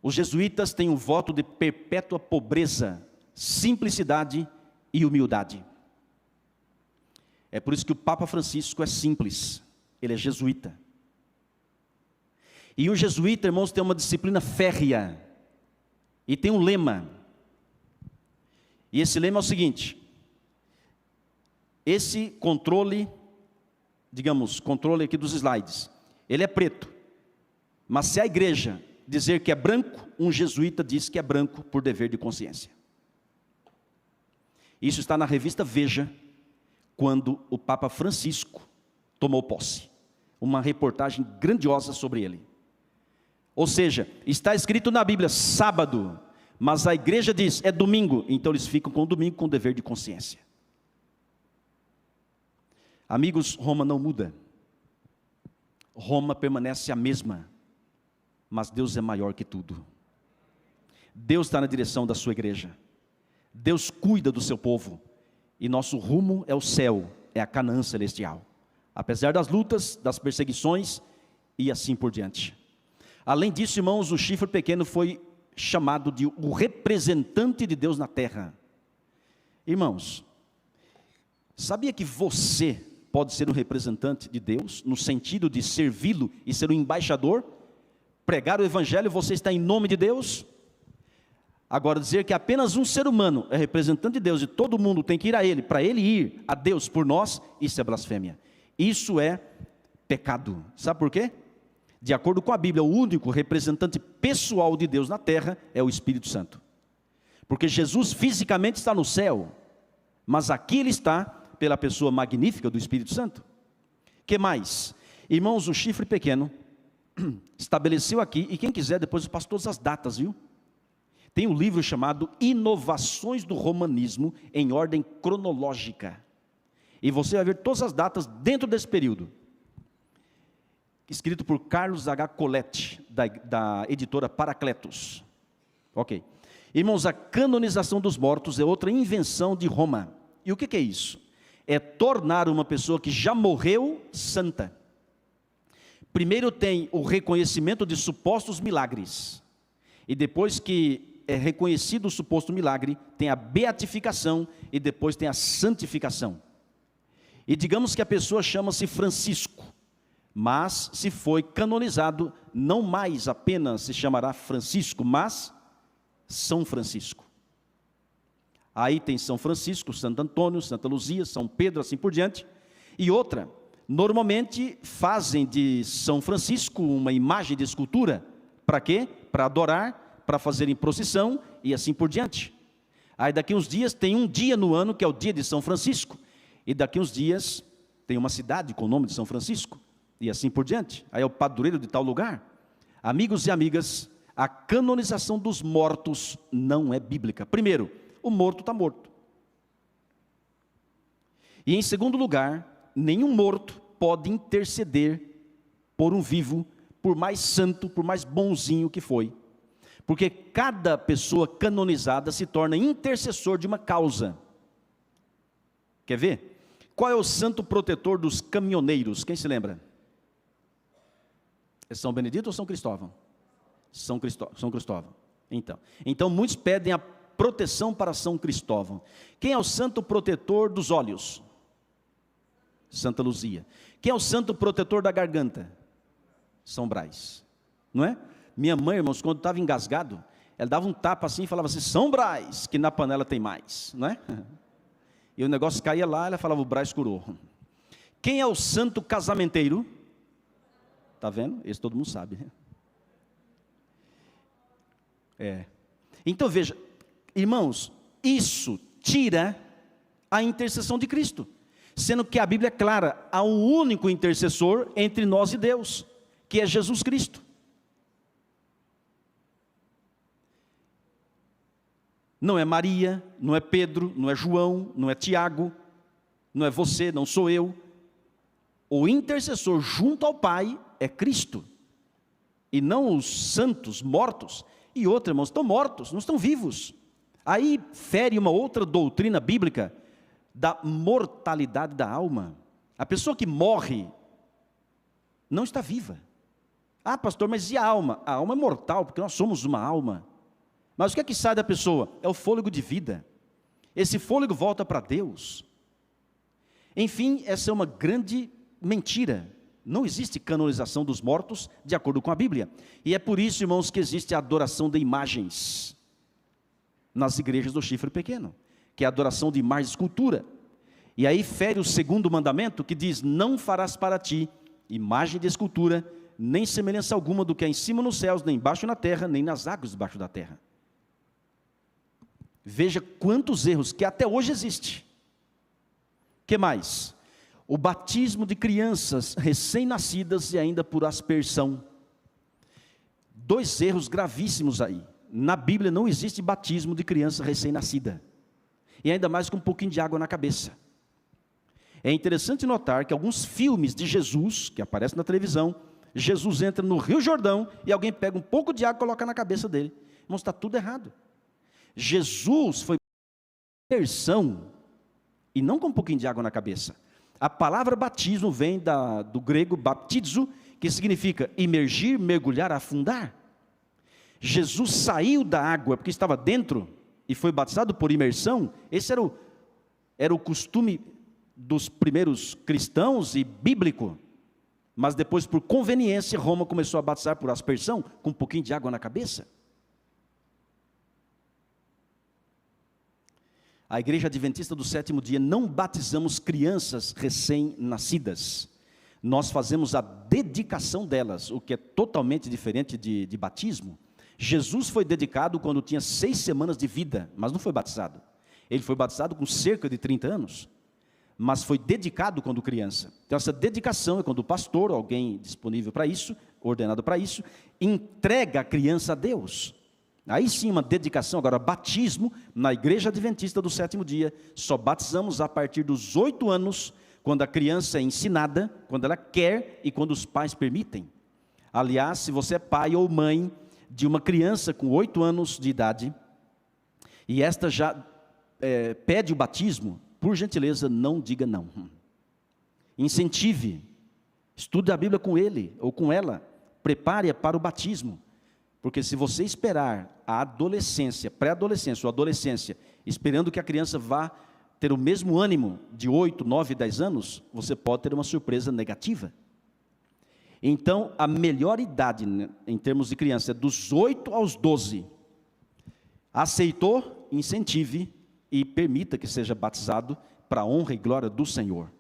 Os jesuítas têm um voto de perpétua pobreza, simplicidade e humildade. É por isso que o Papa Francisco é simples, ele é jesuíta. E o jesuíta, irmãos, tem uma disciplina férrea, e tem um lema. E esse lema é o seguinte: esse controle, digamos, controle aqui dos slides, ele é preto, mas se a igreja dizer que é branco, um jesuíta diz que é branco por dever de consciência. Isso está na revista Veja, quando o Papa Francisco tomou posse. Uma reportagem grandiosa sobre ele. Ou seja, está escrito na Bíblia sábado, mas a igreja diz é domingo, então eles ficam com o domingo com dever de consciência. Amigos, Roma não muda. Roma permanece a mesma, mas Deus é maior que tudo. Deus está na direção da sua igreja. Deus cuida do seu povo. E nosso rumo é o céu, é a Canaã celestial. Apesar das lutas, das perseguições e assim por diante. Além disso, irmãos, o chifre pequeno foi chamado de o representante de Deus na terra. Irmãos, sabia que você pode ser um representante de Deus, no sentido de servi-lo e ser um embaixador? Pregar o evangelho, você está em nome de Deus? Agora, dizer que apenas um ser humano é representante de Deus e todo mundo tem que ir a Ele, para Ele ir a Deus por nós, isso é blasfêmia. Isso é pecado. Sabe por quê? De acordo com a Bíblia, o único representante pessoal de Deus na terra é o Espírito Santo. Porque Jesus fisicamente está no céu, mas aqui Ele está pela pessoa magnífica do Espírito Santo. Que mais? Irmãos, o chifre pequeno estabeleceu aqui, e quem quiser depois eu passo todas as datas, viu? Tem um livro chamado Inovações do Romanismo em ordem cronológica. E você vai ver todas as datas dentro desse período. Escrito por Carlos H. Coletti, da editora Paracletos. Ok. Irmãos, a canonização dos mortos é outra invenção de Roma. E o que é isso? É tornar uma pessoa que já morreu santa. Primeiro tem o reconhecimento de supostos milagres. E depois que é reconhecido o suposto milagre, tem a beatificação e depois tem a santificação. E digamos que a pessoa chama-se Francisco, mas se foi canonizado, não mais apenas se chamará Francisco, mas São Francisco. Aí tem São Francisco, Santo Antônio, Santa Luzia, São Pedro, assim por diante. E outra, normalmente fazem de São Francisco uma imagem de escultura. Para quê? Para adorar, para fazerem procissão e assim por diante. Aí daqui uns dias tem um dia no ano que é o dia de São Francisco. E daqui uns dias tem uma cidade com o nome de São Francisco. E assim por diante. Aí é o padroeiro de tal lugar. Amigos e amigas, a canonização dos mortos não é bíblica. Primeiro, o morto está morto. E em segundo lugar, nenhum morto pode interceder por um vivo, por mais santo, por mais bonzinho que foi. Porque cada pessoa canonizada se torna intercessor de uma causa. Quer ver? Qual é o santo protetor dos caminhoneiros? Quem se lembra? É São Benedito ou São Cristóvão? São Cristóvão. Então muitos pedem a proteção para São Cristóvão. Quem é o santo protetor dos olhos? Santa Luzia. Quem é o santo protetor da garganta? São Brás. Não é? Minha mãe, irmãos, quando estava engasgado, ela dava um tapa assim e falava assim, São Brás, que na panela tem mais. Não é? E o negócio caía lá, ela falava, o Brás curou. Quem é o santo casamenteiro? Está vendo? Esse todo mundo sabe. Então veja, irmãos, isso tira a intercessão de Cristo. Sendo que a Bíblia é clara, há um único intercessor entre nós e Deus, que é Jesus Cristo. Não é Maria, não é Pedro, não é João, não é Tiago, não é você, não sou eu. O intercessor junto ao Pai é Cristo, e não os santos mortos. E outra, irmãos, estão mortos, não estão vivos. Aí fere uma outra doutrina bíblica da mortalidade da alma. A pessoa que morre não está viva. Ah, pastor, mas e a alma? A alma é mortal, porque nós somos uma alma. Mas o que é que sai da pessoa? É o fôlego de vida. Esse fôlego volta para Deus. Enfim, essa é uma grande mentira. Não existe canonização dos mortos de acordo com a Bíblia. E é por isso, irmãos, que existe a adoração de imagens nas igrejas do chifre pequeno, que é a adoração de imagem de escultura. E aí fere o segundo mandamento, que diz, não farás para ti imagem de escultura, nem semelhança alguma do que é em cima nos céus, nem embaixo na terra, nem nas águas debaixo da terra. Veja quantos erros que até hoje existe. Que mais? O batismo de crianças recém-nascidas e ainda por aspersão. dois erros gravíssimos aí. Na Bíblia não existe batismo de criança recém-nascida. E ainda mais com um pouquinho de água na cabeça. É interessante notar que alguns filmes de Jesus, que aparecem na televisão, Jesus entra no Rio Jordão e alguém pega um pouco de água e coloca na cabeça dele. Irmãos, está tudo errado. Jesus foi imersão e não com um pouquinho de água na cabeça. A palavra batismo vem do grego baptizo, que significa imergir, mergulhar, afundar. Jesus saiu da água porque estava dentro e foi batizado por imersão. Esse era o costume dos primeiros cristãos e bíblico. Mas depois, por conveniência, Roma começou a batizar por aspersão, com um pouquinho de água na cabeça. A Igreja Adventista do Sétimo Dia não batizamos crianças recém-nascidas. Nós fazemos a dedicação delas, o que é totalmente diferente de batismo. Jesus foi dedicado quando tinha 6 semanas de vida, mas não foi batizado. Ele foi batizado com cerca de 30 anos, mas foi dedicado quando criança. Então essa dedicação é quando o pastor, alguém disponível para isso, ordenado para isso, entrega a criança a Deus. Aí sim uma dedicação. Agora, batismo, na Igreja Adventista do Sétimo Dia, só batizamos a partir dos 8 anos, quando a criança é ensinada, quando ela quer e quando os pais permitem. Aliás, se você é pai ou mãe de uma criança com 8 anos de idade, e esta já pede o batismo, por gentileza, não diga não. Incentive, estude a Bíblia com ele ou com ela, prepare-a para o batismo, porque se você esperar a adolescência, pré-adolescência ou adolescência, esperando que a criança vá ter o mesmo ânimo de 8, 9, 10 anos, você pode ter uma surpresa negativa. Então, a melhor idade, em termos de criança, é dos 8 aos 12. Aceitou? Incentive e permita que seja batizado para a honra e glória do Senhor.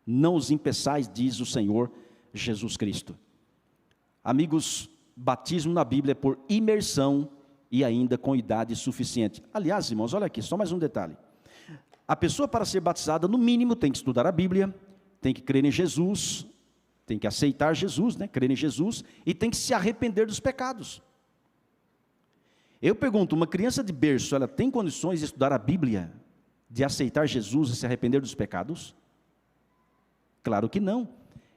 Não os impeçais, diz o Senhor Jesus Cristo. Amigos, batismo na Bíblia é por imersão e ainda com idade suficiente. Aliás, irmãos, olha aqui, só mais um detalhe. A pessoa, para ser batizada, no mínimo, tem que estudar a Bíblia, tem que crer em Jesus, tem que aceitar Jesus, crer em Jesus, e tem que se arrepender dos pecados. Eu pergunto, uma criança de berço, ela tem condições de estudar a Bíblia, de aceitar Jesus e se arrepender dos pecados? Claro que não.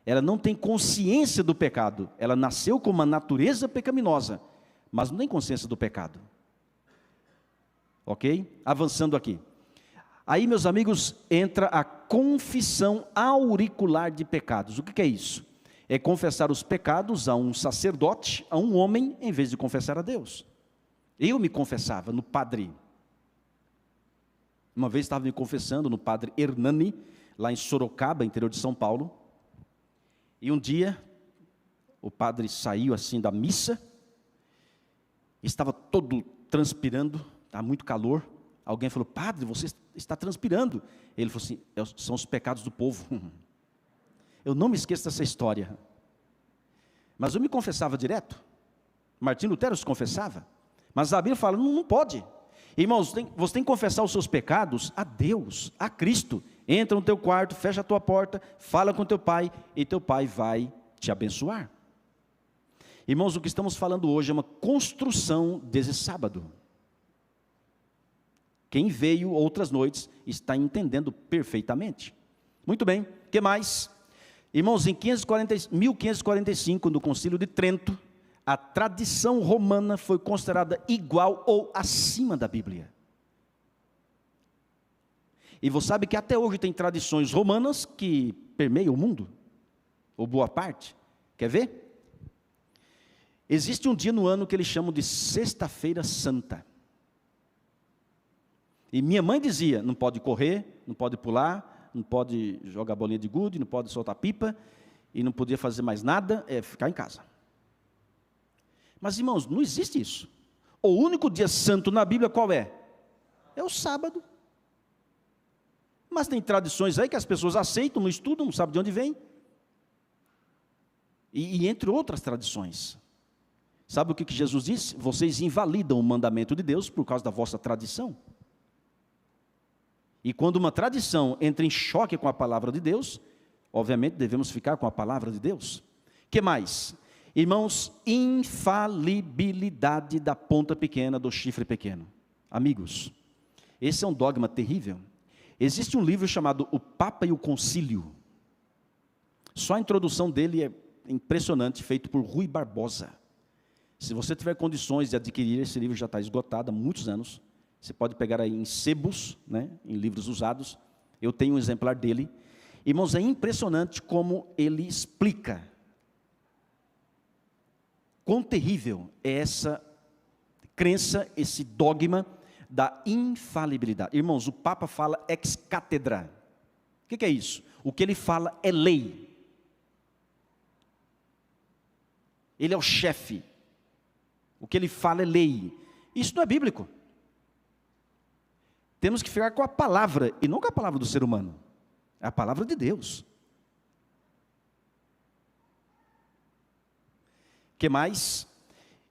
Ela não tem consciência do pecado, ela nasceu com uma natureza pecaminosa, mas não tem consciência do pecado. Ok? Avançando aqui. Aí, meus amigos, entra a confissão auricular de pecados. O que é isso? É confessar os pecados a um sacerdote, a um homem, em vez de confessar a Deus. Eu me confessava no padre. Uma vez estava me confessando no padre Hernani, lá em Sorocaba, interior de São Paulo. E um dia, o padre saiu assim da missa, estava todo transpirando, estava muito calor. Alguém falou, padre, você está transpirando. Ele falou assim, são os pecados do povo. Eu não me esqueço dessa história. Mas eu me confessava direto. Martim Lutero se confessava. Mas a Bíblia fala, não pode. Irmãos, você tem que confessar os seus pecados a Deus, a Cristo. Entra no teu quarto, fecha a tua porta, fala com teu pai, e teu pai vai te abençoar. Irmãos, o que estamos falando hoje é uma construção desse sábado. Quem veio outras noites está entendendo perfeitamente. Muito bem, o que mais? Irmãos, em 1545, no Concílio de Trento, a tradição romana foi considerada igual ou acima da Bíblia. E você sabe que até hoje tem tradições romanas que permeiam o mundo, ou boa parte. Quer ver? Existe um dia no ano que eles chamam de Sexta-feira Santa. E minha mãe dizia, não pode correr, não pode pular, não pode jogar bolinha de gude, não pode soltar pipa, e não podia fazer mais nada, ficar em casa. Mas, irmãos, não existe isso. O único dia santo na Bíblia qual é? É o sábado. Mas tem tradições aí que as pessoas aceitam, não estudam, não sabem de onde vem. E entre outras tradições. Sabe o que Jesus disse? Vocês invalidam o mandamento de Deus por causa da vossa tradição. E quando uma tradição entra em choque com a palavra de Deus, obviamente devemos ficar com a palavra de Deus. O que mais? Irmãos, infalibilidade da ponta pequena, do chifre pequeno. Amigos, esse é um dogma terrível. Existe um livro chamado O Papa e o Concílio. Só a introdução dele é impressionante, feito por Rui Barbosa. Se você tiver condições de adquirir, esse livro já está esgotado há muitos anos. Você pode pegar aí em sebos, né, em livros usados. Eu tenho um exemplar dele. Irmãos, é impressionante como ele explica quão terrível é essa crença, esse dogma da infalibilidade. Irmãos, o Papa fala ex cátedra. O que é isso? O que ele fala é lei. Ele é o chefe. O que ele fala é lei. Isso não é bíblico. Temos que ficar com a palavra, e não com a palavra do ser humano. É a palavra de Deus. O que mais?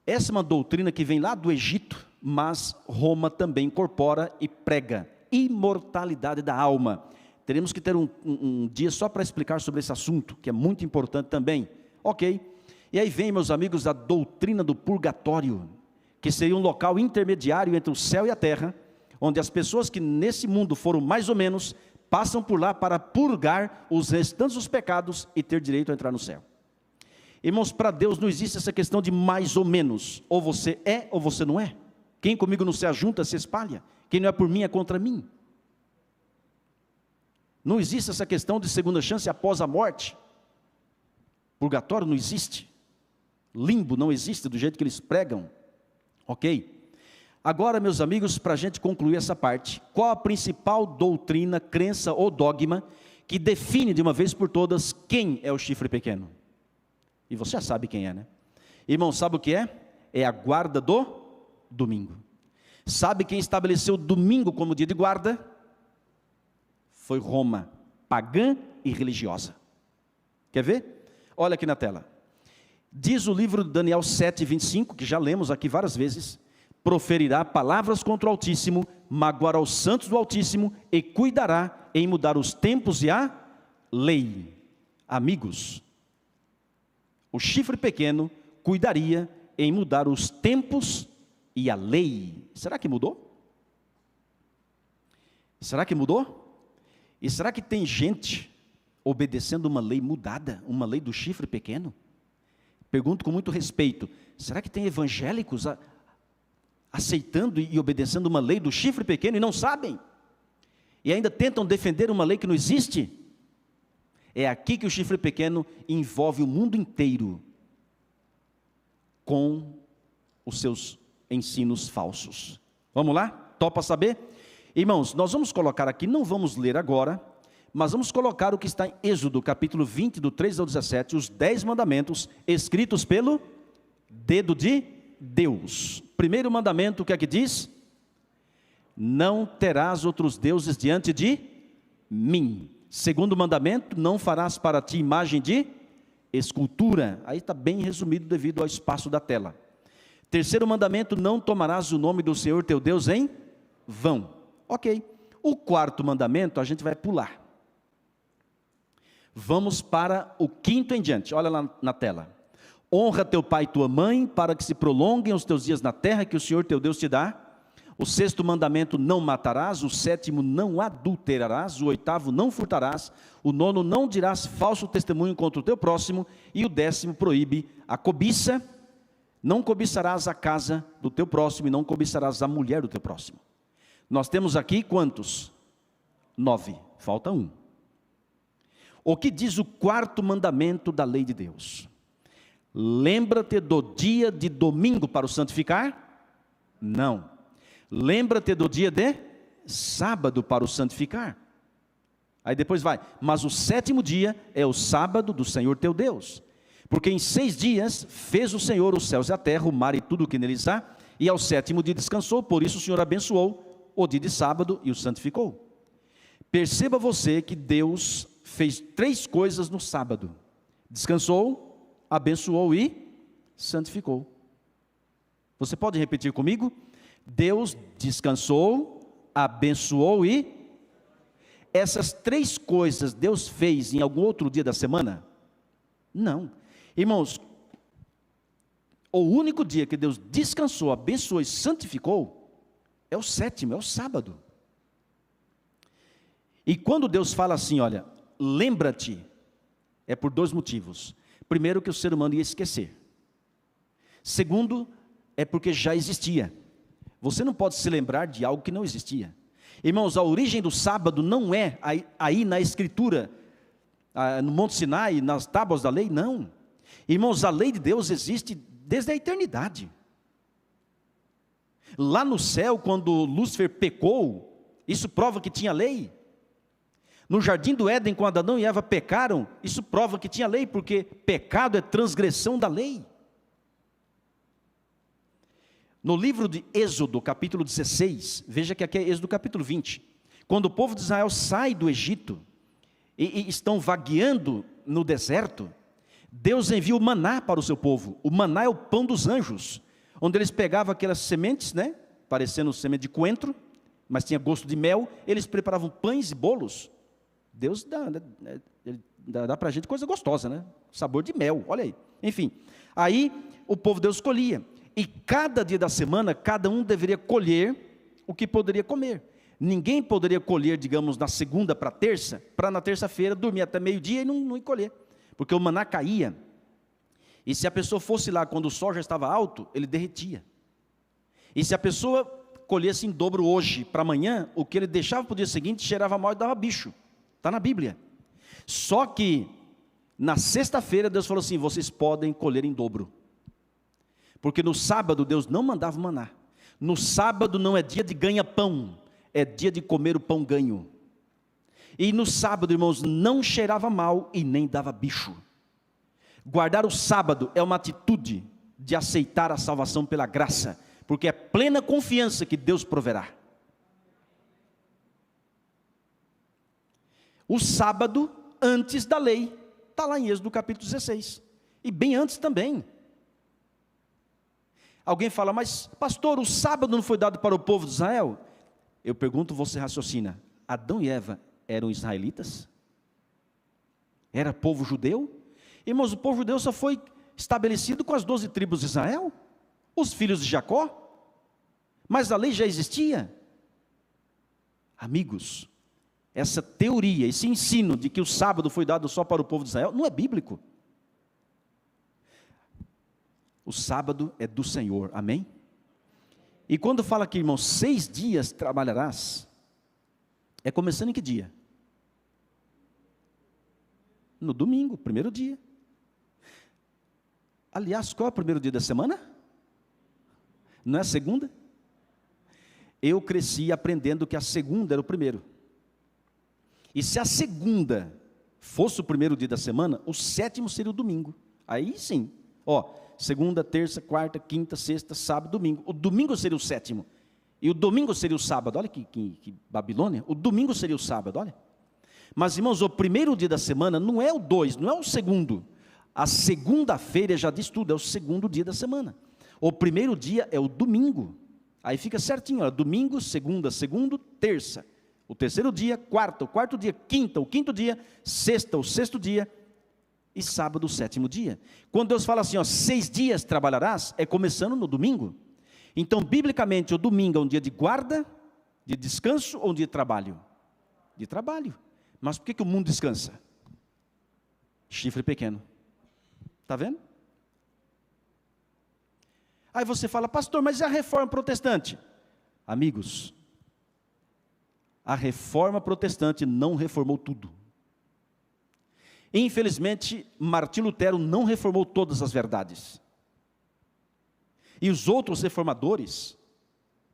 Essa é uma doutrina que vem lá do Egito, mas Roma também incorpora e prega imortalidade da alma. Teremos que ter um dia só para explicar sobre esse assunto, que é muito importante também. Ok. E aí vem, meus amigos, a doutrina do purgatório, que seria um local intermediário entre o céu e a terra, onde as pessoas que nesse mundo foram mais ou menos, passam por lá para purgar os restantes dos pecados e ter direito a entrar no céu. Irmãos, para Deus não existe essa questão de mais ou menos, ou você é ou você não é. Quem comigo não se ajunta, se espalha. Quem não é por mim é contra mim. Não existe essa questão de segunda chance após a morte. Purgatório não existe. Limbo não existe do jeito que eles pregam. Ok? Agora, meus amigos, para a gente concluir essa parte, qual a principal doutrina, crença ou dogma que define de uma vez por todas quem é o chifre pequeno? E você já sabe quem é, né? Irmão, sabe o que é? É a guarda do domingo. Sabe quem estabeleceu o domingo como dia de guarda? Foi Roma, pagã e religiosa. Quer ver? Olha aqui na tela. Diz o livro de Daniel 7:25, que já lemos aqui várias vezes: proferirá palavras contra o Altíssimo, magoará os santos do Altíssimo e cuidará em mudar os tempos e a lei. Amigos, o chifre pequeno cuidaria em mudar os tempos e a lei. Será que mudou? Será que mudou? E será que tem gente obedecendo uma lei mudada, uma lei do chifre pequeno? Pergunto com muito respeito, será que tem evangélicos aceitando e obedecendo uma lei do chifre pequeno e não sabem? E ainda tentam defender uma lei que não existe? É aqui que o chifre pequeno envolve o mundo inteiro com os seus ensinos falsos. Vamos lá? Topa saber? Irmãos, nós vamos colocar aqui, não vamos ler agora, mas vamos colocar o que está em Êxodo, capítulo 20, do 3 ao 17, os 10 mandamentos escritos pelo dedo de Deus. Primeiro mandamento, o que é que diz? Não terás outros deuses diante de mim. Segundo mandamento, não farás para ti imagem de escultura. Aí está bem resumido devido ao espaço da tela. Terceiro mandamento, não tomarás o nome do Senhor teu Deus em vão. Ok. O quarto mandamento a gente vai pular. Vamos para o quinto em diante. Olha lá na tela. Honra teu pai e tua mãe, para que se prolonguem os teus dias na terra que o Senhor teu Deus te dá. O sexto mandamento, não matarás. O sétimo, não adulterarás. O oitavo, não furtarás. O nono, não dirás falso testemunho contra o teu próximo. E o décimo, proíbe a cobiça. Não cobiçarás a casa do teu próximo e não cobiçarás a mulher do teu próximo. Nós temos aqui quantos? 9. Falta um. O que diz o quarto mandamento da lei de Deus? Lembra-te do dia de domingo para o santificar? Não. Lembra-te do dia de sábado para o santificar. Aí depois vai, mas o sétimo dia é o sábado do Senhor teu Deus. Porque em 6 dias fez o Senhor os céus e a terra, o mar e tudo o que neles há, e ao sétimo dia descansou, por isso o Senhor abençoou o dia de sábado e o santificou. Perceba você que Deus fez 3 coisas no sábado: descansou, abençoou e santificou. Você pode repetir comigo? Deus descansou, abençoou e... Essas 3 coisas Deus fez em algum outro dia da semana? Não. Irmãos, o único dia que Deus descansou, abençoou e santificou, é o sétimo, é o sábado. E quando Deus fala assim, olha, lembra-te, é por dois motivos. Primeiro, que o ser humano ia esquecer. Segundo, é porque já existia. Você não pode se lembrar de algo que não existia. Irmãos, a origem do sábado não é aí na Escritura, no Monte Sinai, nas tábuas da lei, não. Irmãos, a lei de Deus existe desde a eternidade. Lá no céu, quando Lúcifer pecou, isso prova que tinha lei. No jardim do Éden, quando Adão e Eva pecaram, isso prova que tinha lei, porque pecado é transgressão da lei. No livro de Êxodo, capítulo 16, veja que aqui é Êxodo capítulo 20, quando o povo de Israel sai do Egito, e estão vagueando no deserto, Deus envia o maná para o seu povo. O maná é o pão dos anjos, onde eles pegavam aquelas sementes, né, parecendo semente de coentro, mas tinha gosto de mel, eles preparavam pães e bolos. Deus dá para a gente coisa gostosa, né? Sabor de mel, olha aí. Enfim, aí o povo de Deus colhia. E cada dia da semana, cada um deveria colher o que poderia comer. Ninguém poderia colher, digamos, na segunda para terça, para na terça-feira dormir até meio-dia e não ir colher. Porque o maná caía. E se a pessoa fosse lá quando o sol já estava alto, ele derretia. E se a pessoa colhesse em dobro hoje para amanhã, o que ele deixava para o dia seguinte cheirava mal e dava bicho. Está na Bíblia. Só que na sexta-feira Deus falou assim, vocês podem colher em dobro. Porque no sábado Deus não mandava o maná. No sábado não é dia de ganha-pão, é dia de comer o pão ganho. E no sábado, irmãos, não cheirava mal e nem dava bicho. Guardar o sábado é uma atitude de aceitar a salvação pela graça, porque é plena confiança que Deus proverá. O sábado, antes da lei, está lá em Êxodo capítulo 16, e bem antes também. Alguém fala, mas pastor, o sábado não foi dado para o povo de Israel? Eu pergunto, você raciocina, Adão e Eva eram israelitas? Era povo judeu? Irmãos, o povo judeu só foi estabelecido com as 12 tribos de Israel, os filhos de Jacó, mas a lei já existia. Amigos, essa teoria, esse ensino de que o sábado foi dado só para o povo de Israel, não é bíblico. O sábado é do Senhor, amém? E quando fala aqui, irmãos, 6 dias trabalharás, é começando em que dia? No domingo, primeiro dia. Aliás, qual é o primeiro dia da semana? Não é a segunda? Eu cresci aprendendo que a segunda era o primeiro. E se a segunda fosse o primeiro dia da semana, o sétimo seria o domingo. Aí sim, segunda, terça, quarta, quinta, sexta, sábado, domingo. O domingo seria o sétimo. E o domingo seria o sábado. Olha que Babilônia. O domingo seria o sábado, olha. Mas, irmãos, o primeiro dia da semana não é o 2, não é o segundo. A segunda-feira já diz tudo, é o segundo dia da semana. O primeiro dia é o domingo. Aí fica certinho, olha, domingo, segunda, segundo, terça. O terceiro dia, quarta, o quarto dia, quinta, o quinto dia, sexta, o sexto dia, e sábado, o sétimo dia. Quando Deus fala assim, 6 dias trabalharás, é começando no domingo. Então, biblicamente, o domingo é um dia de guarda, de descanso ou um dia de trabalho? De trabalho. Mas por que o mundo descansa? Chifre pequeno. Está vendo? Aí você fala, pastor, mas e a reforma protestante? Amigos, a reforma protestante não reformou tudo. Infelizmente, Martim Lutero não reformou todas as verdades. E os outros reformadores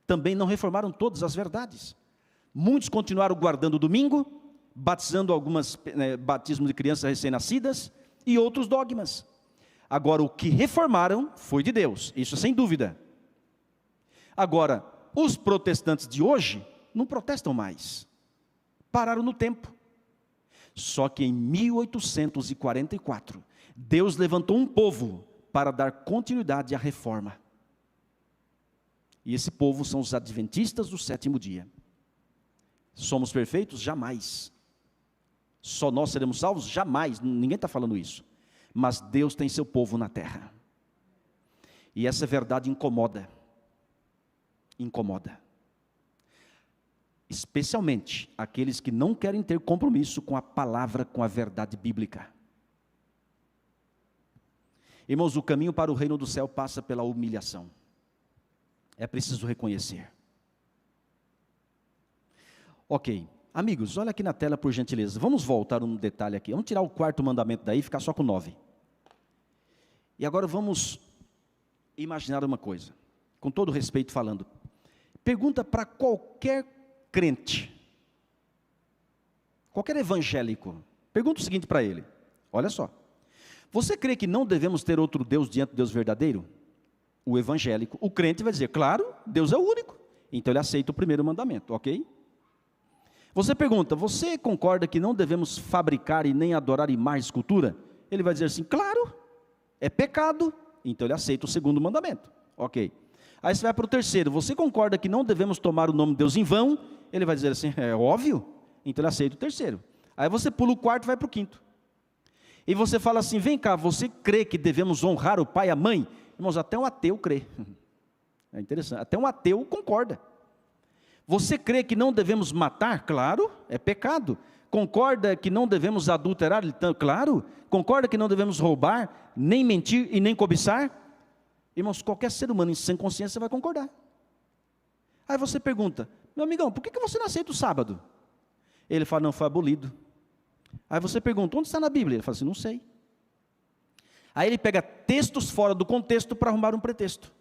também não reformaram todas as verdades. Muitos continuaram guardando o domingo, batizando batismo de crianças recém-nascidas e outros dogmas. Agora, o que reformaram foi de Deus, isso sem dúvida. Agora, os protestantes de hoje não protestam mais, pararam no tempo. Só que em 1844, Deus levantou um povo para dar continuidade à reforma. E esse povo são os adventistas do sétimo dia. Somos perfeitos? Jamais. Só nós seremos salvos? Jamais, ninguém está falando isso. Mas Deus tem seu povo na terra. E essa verdade incomoda. Incomoda. Especialmente aqueles que não querem ter compromisso com a palavra, com a verdade bíblica. Irmãos, o caminho para o reino do céu passa pela humilhação. É preciso reconhecer. Ok, amigos, olha aqui na tela por gentileza. Vamos voltar um detalhe aqui. Vamos tirar o 4º mandamento daí e ficar só com 9. E agora vamos imaginar uma coisa, com todo respeito falando. Pergunta para qualquer crente, qualquer evangélico, pergunta o seguinte para ele: olha só, você crê que não devemos ter outro Deus diante do Deus verdadeiro? O evangélico, o crente vai dizer, claro, Deus é o único, então ele aceita o 1º mandamento, ok? Você pergunta, você concorda que não devemos fabricar e nem adorar imagem e escultura? Ele vai dizer assim, claro, é pecado, então ele aceita o 2º mandamento, ok? Aí você vai para o 3º, você concorda que não devemos tomar o nome de Deus em vão? Ele vai dizer assim, é óbvio, então ele aceita o 3º. Aí você pula o 4º e vai para o 5º. E você fala assim, vem cá, você crê que devemos honrar o pai e a mãe? Irmãos, até um ateu crê. É interessante, até um ateu concorda. Você crê que não devemos matar? Claro, é pecado. Concorda que não devemos adulterar? Claro. Concorda que não devemos roubar, nem mentir e nem cobiçar? Irmãos, qualquer ser humano em sã consciência vai concordar. Aí você pergunta, meu amigão, por que você não aceita o sábado? Ele fala, não, foi abolido. Aí você pergunta, onde está na Bíblia? Ele fala assim, não sei. Aí ele pega textos fora do contexto para arrumar um pretexto.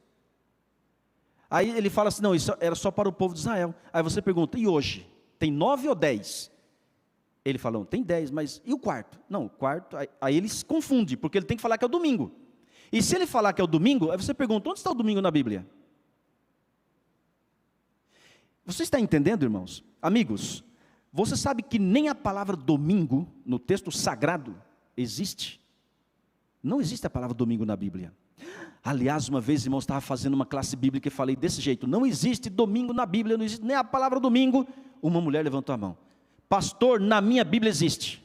Aí ele fala assim, não, isso era só para o povo de Israel. Aí você pergunta, e hoje? Tem 9 ou 10? Ele fala, não, tem 10, mas e o 4º? Não, o 4º, aí ele se confunde, porque ele tem que falar que é o domingo. E se ele falar que é o domingo, aí você pergunta, onde está o domingo na Bíblia? Você está entendendo, irmãos? Amigos, você sabe que nem a palavra domingo, no texto sagrado, existe. Não existe a palavra domingo na Bíblia. Aliás, uma vez, irmãos, estava fazendo uma classe bíblica e falei desse jeito, não existe domingo na Bíblia, não existe nem a palavra domingo. Uma mulher levantou a mão. Pastor, na minha Bíblia existe.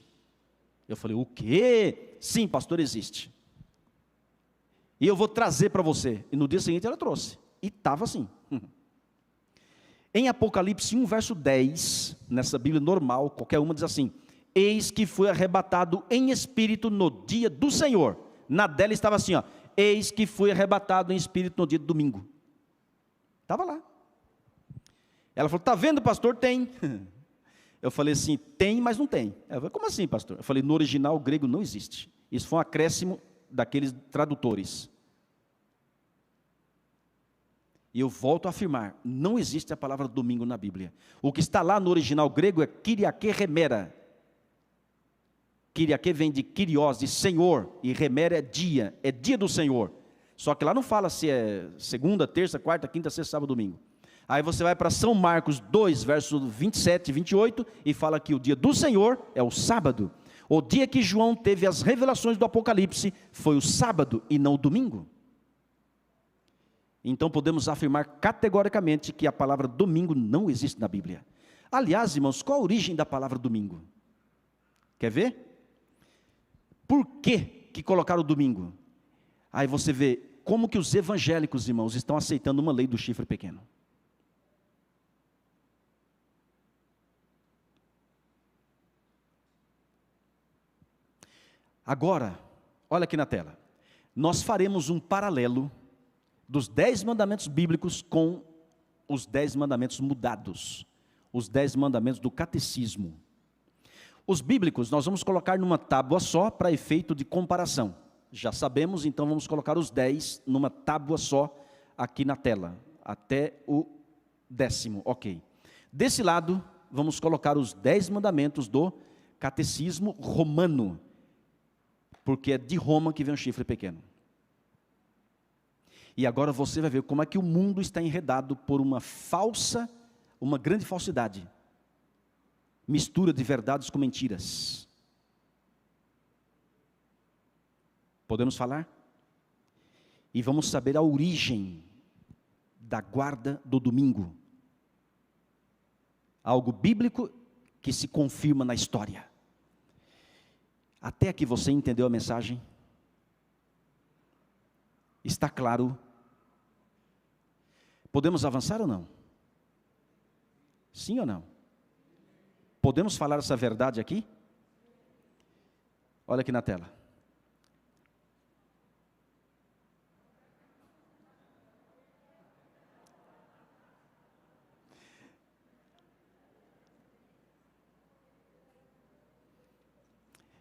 Eu falei, o quê? Sim, pastor, existe. E eu vou trazer para você. E no dia seguinte ela trouxe. E estava assim. Em Apocalipse 1, verso 10, nessa Bíblia normal, qualquer uma diz assim, eis que foi arrebatado em espírito no dia do Senhor. Na dela estava assim, ó, eis que foi arrebatado em espírito no dia do domingo. Estava lá. Ela falou, está vendo, pastor? Tem. Eu falei assim, tem, mas não tem. Ela falou, como assim, pastor? Eu falei, no original grego não existe. Isso foi um acréscimo daqueles tradutores. E eu volto a afirmar, não existe a palavra domingo na Bíblia. O que está lá no original grego é Kyriake remera. Kyriake vem de Kyrios, de Senhor, e remera é dia do Senhor. Só que lá não fala se é segunda, terça, quarta, quinta, sexta, sábado, domingo. Aí você vai para São Marcos 2, verso 27 e 28, e fala que o dia do Senhor é o sábado. O dia que João teve as revelações do Apocalipse foi o sábado e não o domingo. Então podemos afirmar categoricamente que a palavra domingo não existe na Bíblia. Aliás, irmãos, qual a origem da palavra domingo? Quer ver? Por que colocaram o domingo? Aí você vê como que os evangélicos, irmãos, estão aceitando uma lei do chifre pequeno. Agora, olha aqui na tela. Nós faremos um paralelo dos 10 mandamentos bíblicos com os 10 mandamentos mudados. Os 10 mandamentos do catecismo. Os bíblicos nós vamos colocar numa tábua só para efeito de comparação. Já sabemos, então vamos colocar os 10 numa tábua só aqui na tela. Até o 10º, ok. Desse lado, vamos colocar os 10 mandamentos do catecismo romano. Porque é de Roma que vem o chifre pequeno. E agora você vai ver como é que o mundo está enredado por uma grande falsidade. Mistura de verdades com mentiras. Podemos falar? E vamos saber a origem da guarda do domingo. Algo bíblico que se confirma na história. Até aqui você entendeu a mensagem? Está claro Podemos avançar ou não? Sim ou não? Podemos falar essa verdade aqui? Olha aqui na tela.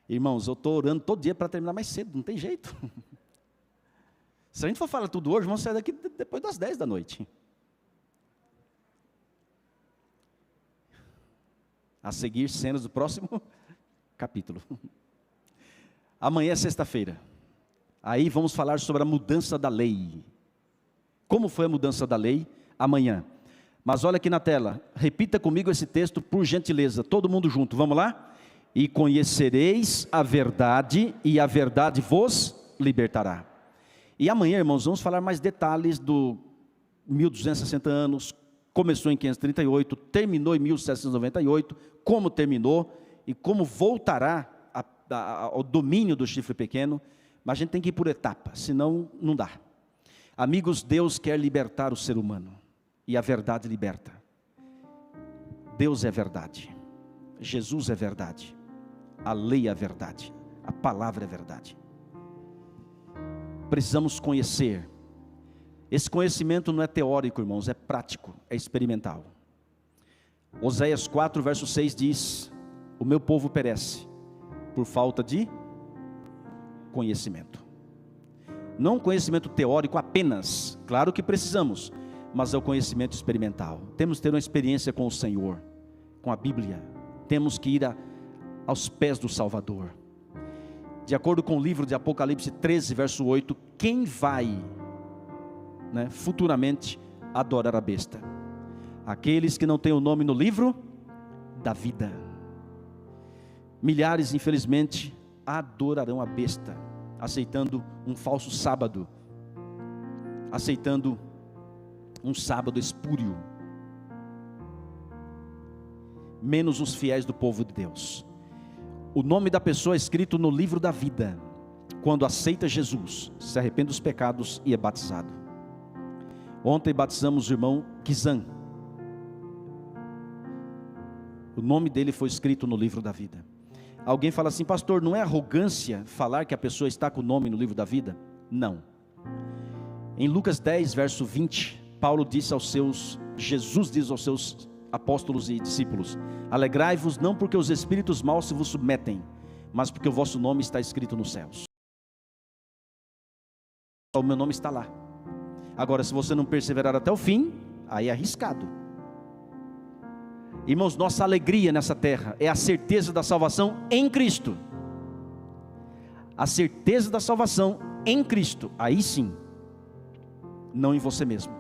Irmãos, eu estou orando todo dia para terminar mais cedo, não tem jeito. Se a gente for falar tudo hoje, vamos sair daqui depois das 10 da noite. A seguir, cenas do próximo capítulo. Amanhã é sexta-feira. Aí vamos falar sobre a mudança da lei. Como foi a mudança da lei? Amanhã. Mas olha aqui na tela, repita comigo esse texto por gentileza, todo mundo junto, vamos lá? E conhecereis a verdade, e a verdade vos libertará. E amanhã, irmãos, vamos falar mais detalhes do 1260 anos, começou em 538, terminou em 1798, como terminou e como voltará ao domínio do chifre pequeno, mas a gente tem que ir por etapas, senão não dá. Amigos, Deus quer libertar o ser humano, e a verdade liberta. Deus é verdade, Jesus é verdade, a lei é verdade, a palavra é verdade. Precisamos conhecer. Esse conhecimento não é teórico, irmãos, é prático, é experimental. Oséias 4, verso 6 diz: o meu povo perece por falta de conhecimento. Não conhecimento teórico apenas, claro que precisamos, mas é o conhecimento experimental. Temos que ter uma experiência com o Senhor, com a Bíblia. Temos que ir aos pés do Salvador. De acordo com o livro de Apocalipse 13, verso 8, quem vai, futuramente adorar a besta? Aqueles que não têm o nome no livro da vida. Milhares, infelizmente, adorarão a besta, aceitando um falso sábado, aceitando um sábado espúrio, menos os fiéis do povo de Deus. O nome da pessoa é escrito no livro da vida, quando aceita Jesus, se arrepende dos pecados e é batizado. Ontem batizamos o irmão Kizan. O nome dele foi escrito no livro da vida. Alguém fala assim: pastor, não é arrogância falar que a pessoa está com o nome no livro da vida? Não. Em Lucas 10, verso 20, Jesus diz aos seus apóstolos e discípulos: alegrai-vos não porque os espíritos maus se vos submetem, mas porque o vosso nome está escrito nos céus. O meu nome está lá. Agora, se você não perseverar até o fim, aí é arriscado. Irmãos, nossa alegria nessa terra é a certeza da salvação em Cristo. A certeza da salvação em Cristo, aí sim, não em você mesmo.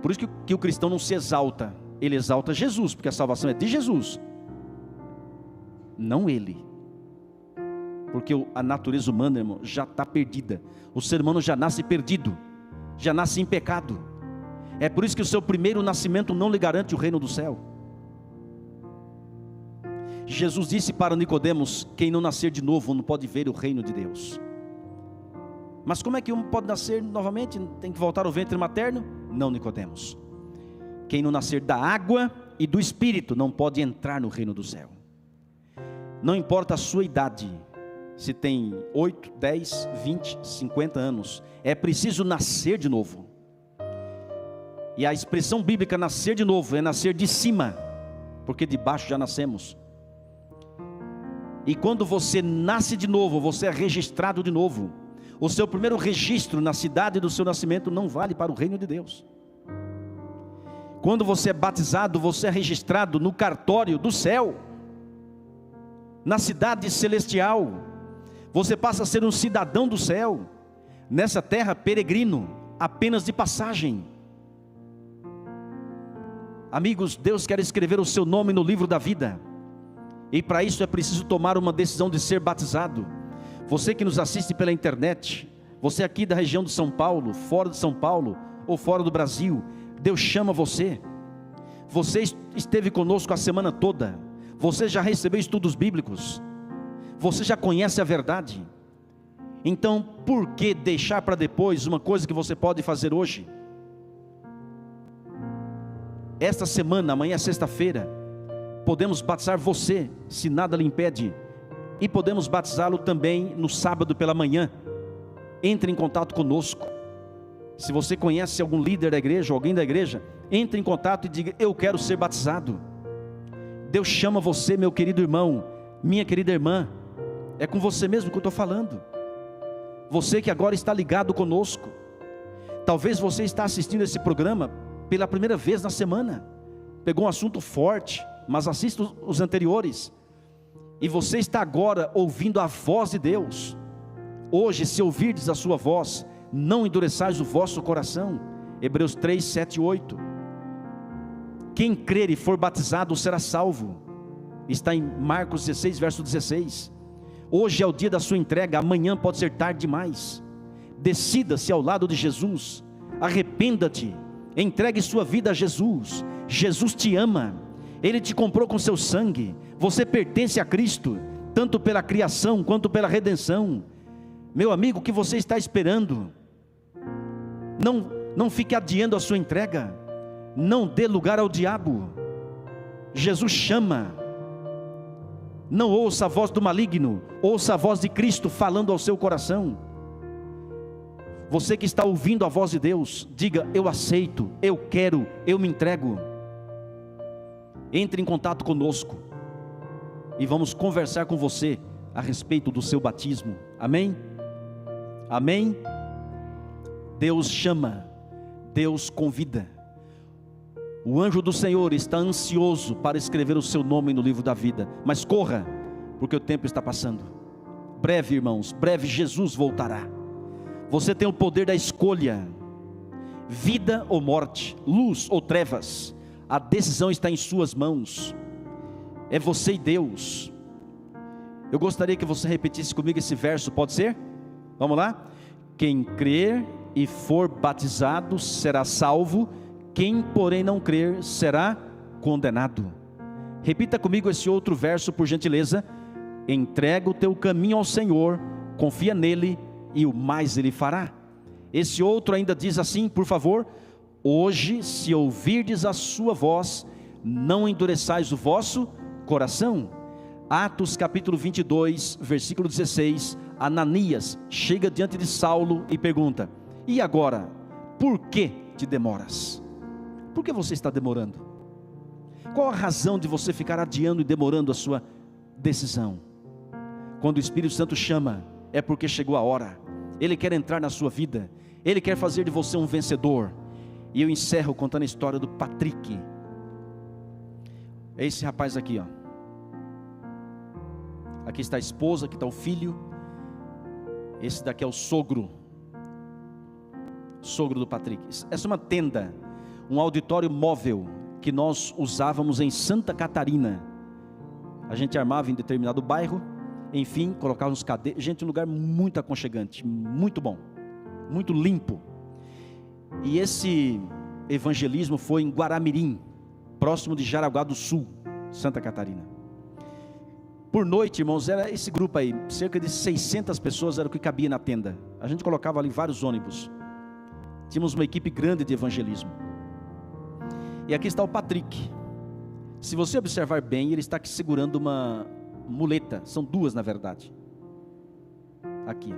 Por isso que o cristão não se exalta, ele exalta Jesus, porque a salvação é de Jesus, não ele. Porque a natureza humana, irmão, já está perdida. O ser humano já nasce perdido, já nasce em pecado. É por isso que o seu primeiro nascimento não lhe garante o reino do céu. Jesus disse para Nicodemos: quem não nascer de novo não pode ver o reino de Deus. Mas como é que um pode nascer novamente? Tem que voltar ao ventre materno? Não, Nicodemos. Quem não nascer da água e do Espírito não pode entrar no reino do céu. Não importa a sua idade, se tem 8, 10, 20, 50 anos, é preciso nascer de novo. E a expressão bíblica nascer de novo é nascer de cima, porque de baixo já nascemos. E quando você nasce de novo, você é registrado de novo. O seu primeiro registro na cidade do seu nascimento não vale para o reino de Deus. Quando você é batizado, você é registrado no cartório do céu, na cidade celestial. Você passa a ser um cidadão do céu, nessa terra peregrino, apenas de passagem. Amigos, Deus quer escrever o seu nome no livro da vida, e para isso é preciso tomar uma decisão de ser batizado. Você que nos assiste pela internet, você aqui da região de São Paulo, fora de São Paulo, ou fora do Brasil, Deus chama você. Você esteve conosco a semana toda, você já recebeu estudos bíblicos, você já conhece a verdade. Então, por que deixar para depois uma coisa que você pode fazer hoje? esta semana, amanhã é sexta-feira, podemos batizar você, se nada lhe impede, e podemos batizá-lo também no sábado pela manhã. Entre em contato conosco. Se você conhece algum líder da igreja, alguém da igreja, entre em contato e diga: eu quero ser batizado. Deus chama você, meu querido irmão, minha querida irmã. É com você mesmo que eu estou falando. Você que agora está ligado conosco. Talvez você está assistindo esse programa pela primeira vez na semana. Pegou um assunto forte, mas assista os anteriores. E você está agora ouvindo a voz de Deus. Hoje, se ouvirdes a sua voz, não endureçais o vosso coração. Hebreus 3, 7 e 8. Quem crer e for batizado será salvo. Está em Marcos 16, verso 16. Hoje é o dia da sua entrega, amanhã pode ser tarde demais. Decida-se ao lado de Jesus. Arrependa-te, entregue sua vida a Jesus. Jesus te ama, Ele te comprou com seu sangue. Você pertence a Cristo, tanto pela criação quanto pela redenção. Meu amigo, o que você está esperando? Não fique adiando a sua entrega. Não dê lugar ao diabo. Jesus chama. Não ouça a voz do maligno, ouça a voz de Cristo falando ao seu coração. Você que está ouvindo a voz de Deus, diga: eu aceito, eu quero, eu me entrego. Entre em contato conosco e vamos conversar com você a respeito do seu batismo. Amém? Amém? Deus chama, Deus convida. O anjo do Senhor está ansioso para escrever o seu nome no livro da vida. Mas corra, porque o tempo está passando. Breve, irmãos, breve Jesus voltará. Você tem o poder da escolha. Vida ou morte, luz ou trevas. A decisão está em suas mãos. É você e Deus. Eu gostaria que você repetisse comigo esse verso, pode ser? Vamos lá? Quem crer e for batizado será salvo. Quem, porém, não crer, será condenado. Repita comigo esse outro verso, por gentileza. Entrega o teu caminho ao Senhor, confia nele, e o mais ele fará. Esse outro ainda diz assim, por favor: hoje, se ouvirdes a sua voz, não endureçais o vosso coração. Atos capítulo 22, versículo 16. Ananias chega diante de Saulo e pergunta: e agora, por que te demoras? Por que você está demorando? Qual a razão de você ficar adiando e demorando a sua decisão? Quando o Espírito Santo chama, é porque chegou a hora. Ele quer entrar na sua vida, Ele quer fazer de você um vencedor. E eu encerro contando a história do Patrick. É esse rapaz aqui, ó. Aqui está a esposa, aqui está o filho. Esse daqui é o sogro do Patrick. Essa é uma tenda, um auditório móvel que nós usávamos em Santa Catarina. A gente armava em determinado bairro, enfim, colocava uns cadeiras. Gente, um lugar muito aconchegante, muito bom, muito limpo. E esse evangelismo foi em Guaramirim, próximo de Jaraguá do Sul, Santa Catarina. Por noite, irmãos, era esse grupo aí, cerca de 600 pessoas era o que cabia na tenda. A gente colocava ali vários ônibus. Tínhamos uma equipe grande de evangelismo. E aqui está o Patrick. Se você observar bem, ele está aqui segurando uma muleta. São duas, na verdade. Aqui.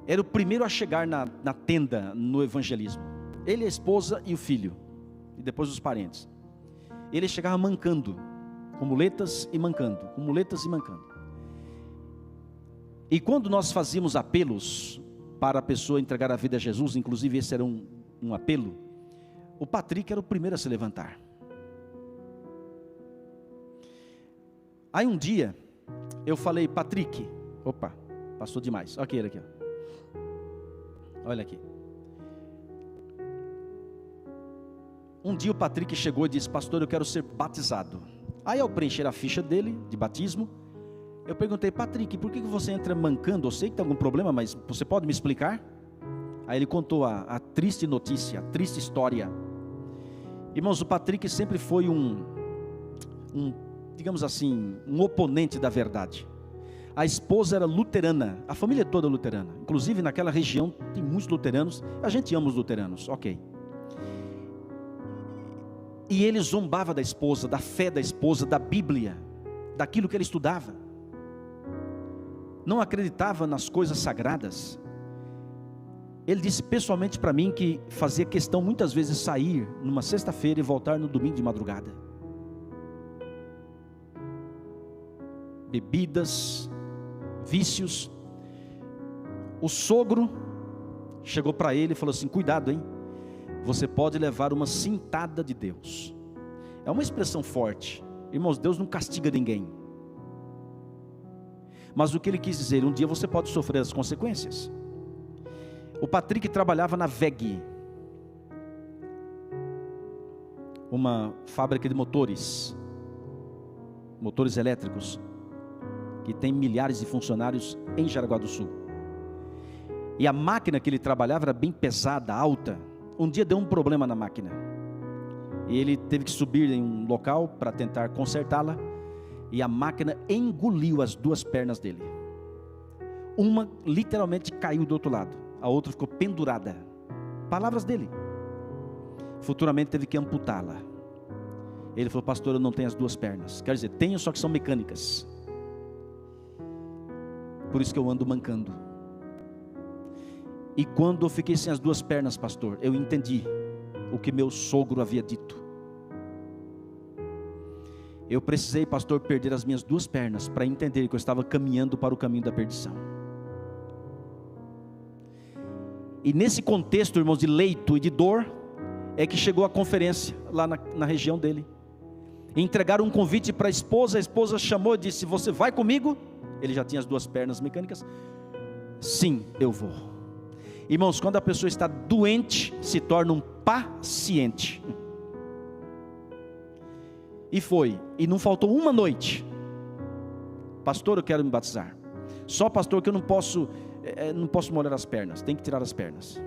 Era o primeiro a chegar na tenda no evangelismo. Ele, a esposa e o filho. E depois os parentes. Ele chegava mancando, com muletas e mancando, com muletas e mancando. E quando nós fazíamos apelos para a pessoa entregar a vida a Jesus, inclusive esse era um apelo, o Patrick era o primeiro a se levantar. Aí um dia, eu falei: Patrick, opa, passou demais, olha ele aqui, ó. Olha aqui. Um dia o Patrick chegou e disse: pastor, eu quero ser batizado. Aí ao preencher a ficha dele, de batismo, eu perguntei: Patrick, por que você entra mancando? Eu sei que tem algum problema, mas você pode me explicar? Aí ele contou a triste notícia, a triste história. Irmãos, o Patrick sempre foi digamos assim, um oponente da verdade. A esposa era luterana, a família toda luterana. Inclusive naquela região tem muitos luteranos, a gente ama os luteranos, ok. E ele zombava da esposa, da fé da esposa, da Bíblia, daquilo que ele estudava. Não acreditava nas coisas sagradas. Ele disse pessoalmente para mim que fazia questão muitas vezes sair numa sexta-feira e voltar no domingo de madrugada. Bebidas, vícios. O sogro chegou para ele e falou assim: cuidado, hein? Você pode levar uma cintada de Deus. É uma expressão forte. Irmãos, Deus não castiga ninguém. Mas o que ele quis dizer, um dia você pode sofrer as consequências. O Patrick trabalhava na WEG, uma fábrica de motores elétricos, que tem milhares de funcionários em Jaraguá do Sul. E a máquina que ele trabalhava era bem pesada, alta. Um dia deu um problema na máquina, e ele teve que subir em um local para tentar consertá-la, e a máquina engoliu as duas pernas dele. Uma literalmente caiu do outro lado, a outra ficou pendurada. Palavras dele. Futuramente teve que amputá-la. Ele falou: pastor, eu não tenho as duas pernas. Quer dizer, tenho, só que são mecânicas. Por isso que eu ando mancando. E quando eu fiquei sem as duas pernas, pastor, eu entendi o que meu sogro havia dito. Eu precisei, pastor, perder as minhas duas pernas para entender que eu estava caminhando para o caminho da perdição. E nesse contexto, irmãos, de leito e de dor, é que chegou a conferência lá na região dele. E entregaram um convite para a esposa chamou e disse: você vai comigo? Ele já tinha as duas pernas mecânicas. Sim, eu vou. Irmãos, quando a pessoa está doente, se torna um paciente. E foi, e não faltou uma noite. Pastor, eu quero me batizar. Só, pastor, que eu não posso molhar as pernas, tem que tirar as pernas.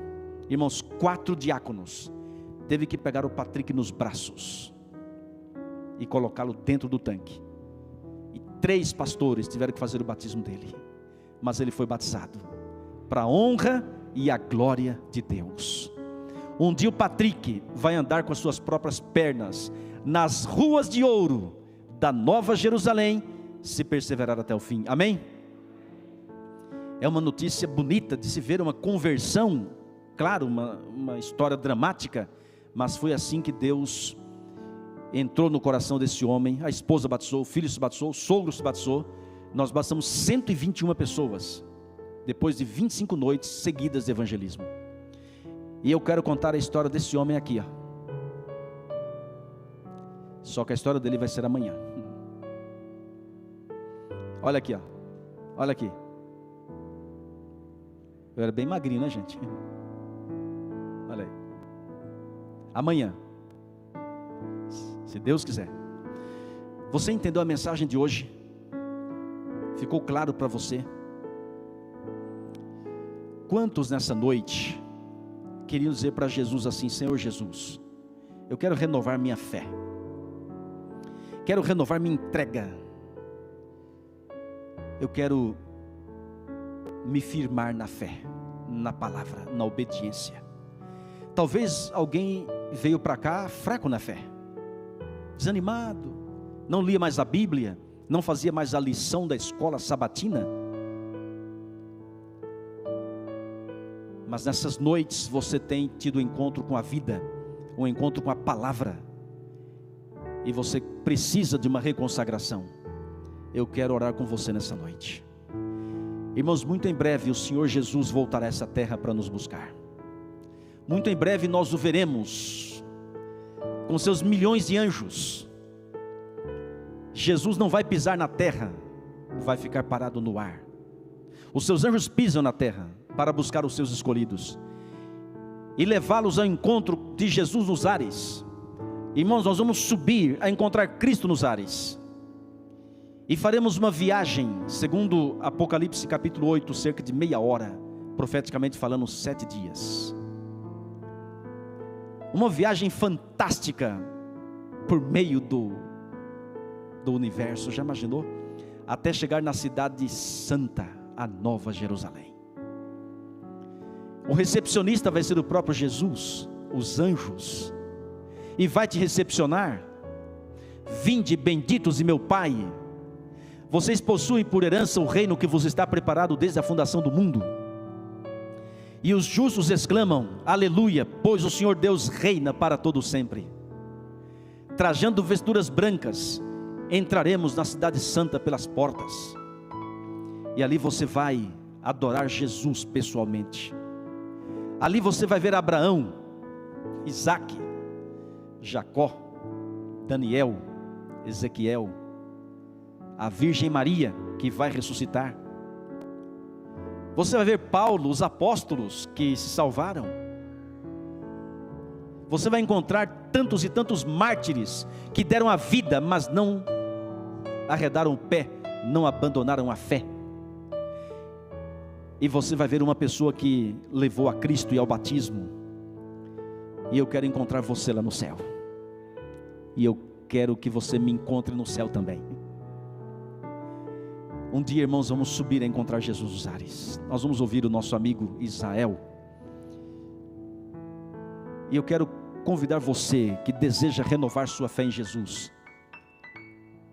Irmãos, 4 diáconos teve que pegar o Patrick nos braços e colocá-lo dentro do tanque. E 3 pastores tiveram que fazer o batismo dele. Mas ele foi batizado para a honra e a glória de Deus. Um dia o Patrick vai andar com as suas próprias pernas nas ruas de ouro da Nova Jerusalém, se perseverar até o fim. Amém? É uma notícia bonita de se ver, uma conversão. Claro, uma história dramática, mas foi assim que Deus entrou no coração desse homem. A esposa batizou, o filho se batizou, o sogro se batizou. Nós batizamos 121 pessoas, depois de 25 noites seguidas de evangelismo. E eu quero contar a história desse homem aqui, ó. Só que a história dele vai ser amanhã. Olha aqui, ó. Olha aqui. Eu era bem magrinho, né, gente? Olha aí. Amanhã, se Deus quiser. Você entendeu a mensagem de hoje? Ficou claro para você? Quantos nessa noite queriam dizer para Jesus assim: Senhor Jesus, eu quero renovar minha fé, quero renovar minha entrega, eu quero me firmar na fé, na palavra, na obediência. Talvez alguém veio para cá fraco na fé, desanimado, não lia mais a Bíblia, não fazia mais a lição da escola sabatina. Mas nessas noites você tem tido um encontro com a vida, um encontro com a palavra, e você precisa de uma reconsagração. Eu quero orar com você nessa noite. Irmãos, muito em breve o Senhor Jesus voltará a essa terra para nos buscar. Muito em breve nós o veremos com seus milhões de anjos. Jesus não vai pisar na terra, vai ficar parado no ar. Os seus anjos pisam na terra para buscar os seus escolhidos e levá-los ao encontro de Jesus nos ares. Irmãos, nós vamos subir a encontrar Cristo nos ares. E faremos uma viagem, segundo Apocalipse capítulo 8, cerca de meia hora, profeticamente falando 7 dias. Uma viagem fantástica por meio do universo, já imaginou? Até chegar na cidade santa, a Nova Jerusalém. O recepcionista vai ser o próprio Jesus, os anjos. e vai te recepcionar. Vinde, benditos de meu Pai, vocês possuem por herança o reino que vos está preparado desde a fundação do mundo. E os justos exclamam, aleluia, pois o Senhor Deus reina para todo sempre. Trajando vestiduras brancas, entraremos na cidade santa pelas portas, e ali você vai adorar Jesus pessoalmente. Ali você vai ver Abraão, Isaque, Jacó, Daniel, Ezequiel, a Virgem Maria que vai ressuscitar. Você vai ver Paulo, os apóstolos que se salvaram. Você vai encontrar tantos e tantos mártires que deram a vida, mas não arredaram o pé, não abandonaram a fé. E você vai ver uma pessoa que levou a Cristo e ao batismo. E eu quero encontrar você lá no céu. E eu quero que você me encontre no céu também. Um dia, irmãos, vamos subir a encontrar Jesus nos ares. Nós vamos ouvir o nosso amigo Israel. E eu quero convidar você que deseja renovar sua fé em Jesus,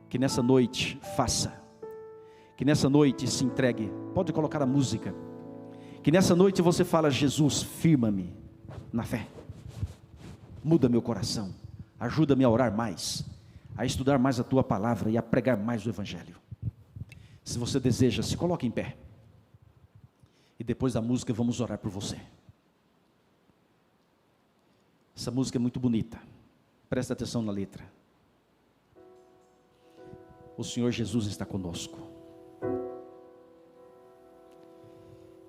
que nessa noite faça, que nessa noite se entregue. Pode colocar a música. Que nessa noite você fala, Jesus, firma-me na fé, muda meu coração, ajuda-me a orar mais, a estudar mais a tua palavra e a pregar mais o Evangelho. Se você deseja, se coloque em pé. E depois da música vamos orar por você. Essa música é muito bonita. Presta atenção na letra. O Senhor Jesus está conosco.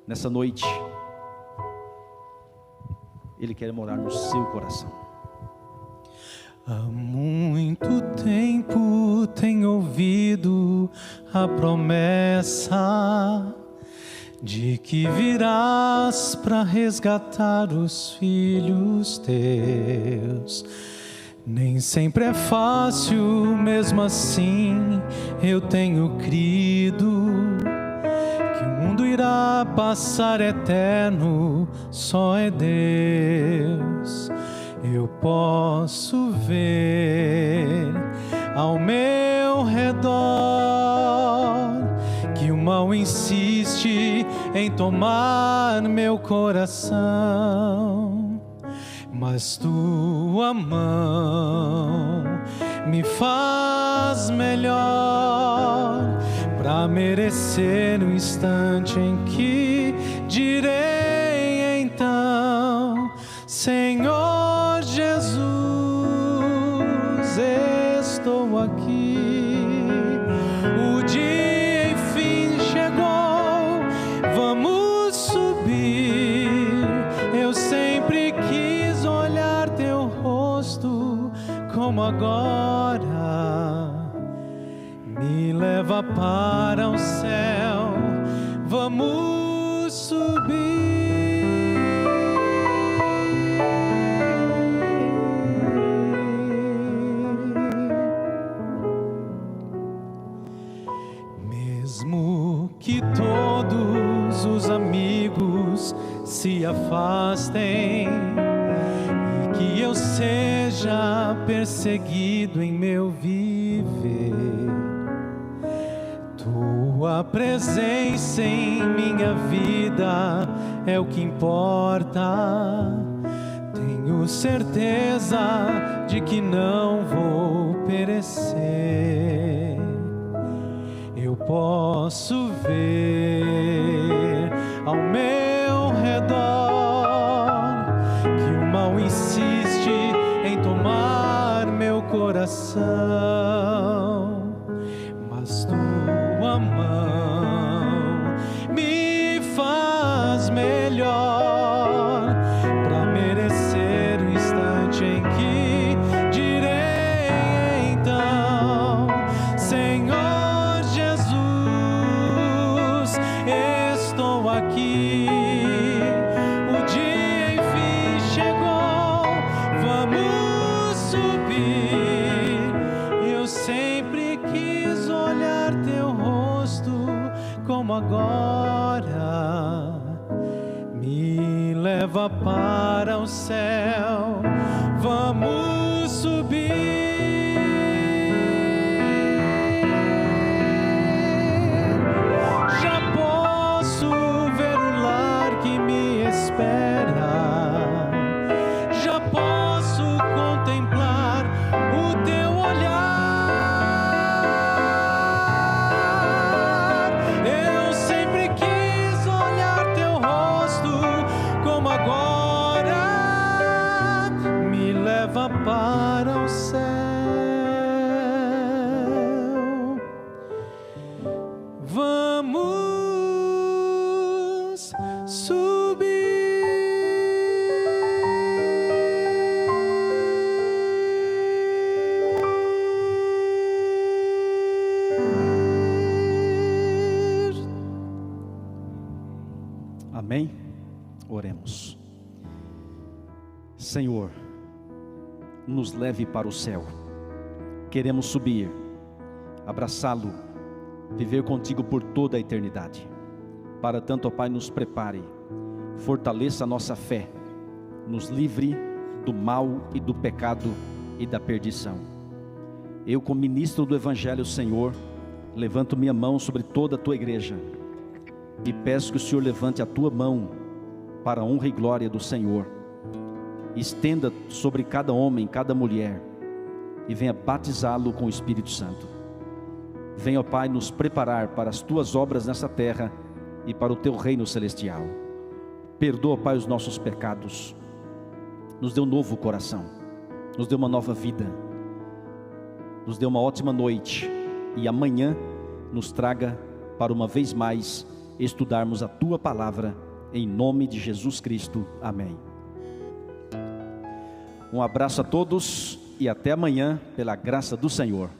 Nessa noite, Ele quer morar no seu coração. Há muito tempo tenho ouvido a promessa de que virás para resgatar os filhos teus. Nem sempre é fácil, mesmo assim eu tenho crido que o mundo irá passar eterno, só é Deus. Eu posso ver ao meu redor que o mal insiste em tomar meu coração, mas tua mão me faz melhor para merecer o instante em que direi então, Senhor Jesus, estou aqui. O dia enfim chegou, vamos subir. Eu sempre quis olhar teu rosto como agora. Me leva para o céu, vamos subir. Mesmo que todos os amigos se afastem e que eu seja perseguido em meu viver, tua presença em minha vida é o que importa. Tenho certeza de que não vou perecer. Eu posso ver ao meu redor que o mal insiste em tomar meu coração, mas tua mão me faz melhor para merecer o instante em que direi então, Senhor Jesus, estou aqui. O dia enfim chegou, vamos subir. Eu sempre quis olhar teu rosto como agora. Me leva para o céu, vamos Amém? Oremos. Senhor, nos leve para o céu. Queremos subir, abraçá-lo, viver contigo por toda a eternidade. Para tanto, ó Pai, nos prepare, fortaleça a nossa fé, nos livre do mal e do pecado e da perdição. Eu, como ministro do Evangelho, Senhor, levanto minha mão sobre toda a tua igreja e peço que o Senhor levante a tua mão para a honra e glória do Senhor. Estenda sobre cada homem, cada mulher e venha batizá-lo com o Espírito Santo. Venha, ó Pai, nos preparar para as tuas obras nessa terra e para o teu reino celestial. Perdoa, ó Pai, os nossos pecados. Nos dê um novo coração, nos dê uma nova vida, nos dê uma ótima noite e amanhã nos traga para uma vez mais estudarmos a tua palavra, em nome de Jesus Cristo. Amém. Um abraço a todos e até amanhã, pela graça do Senhor.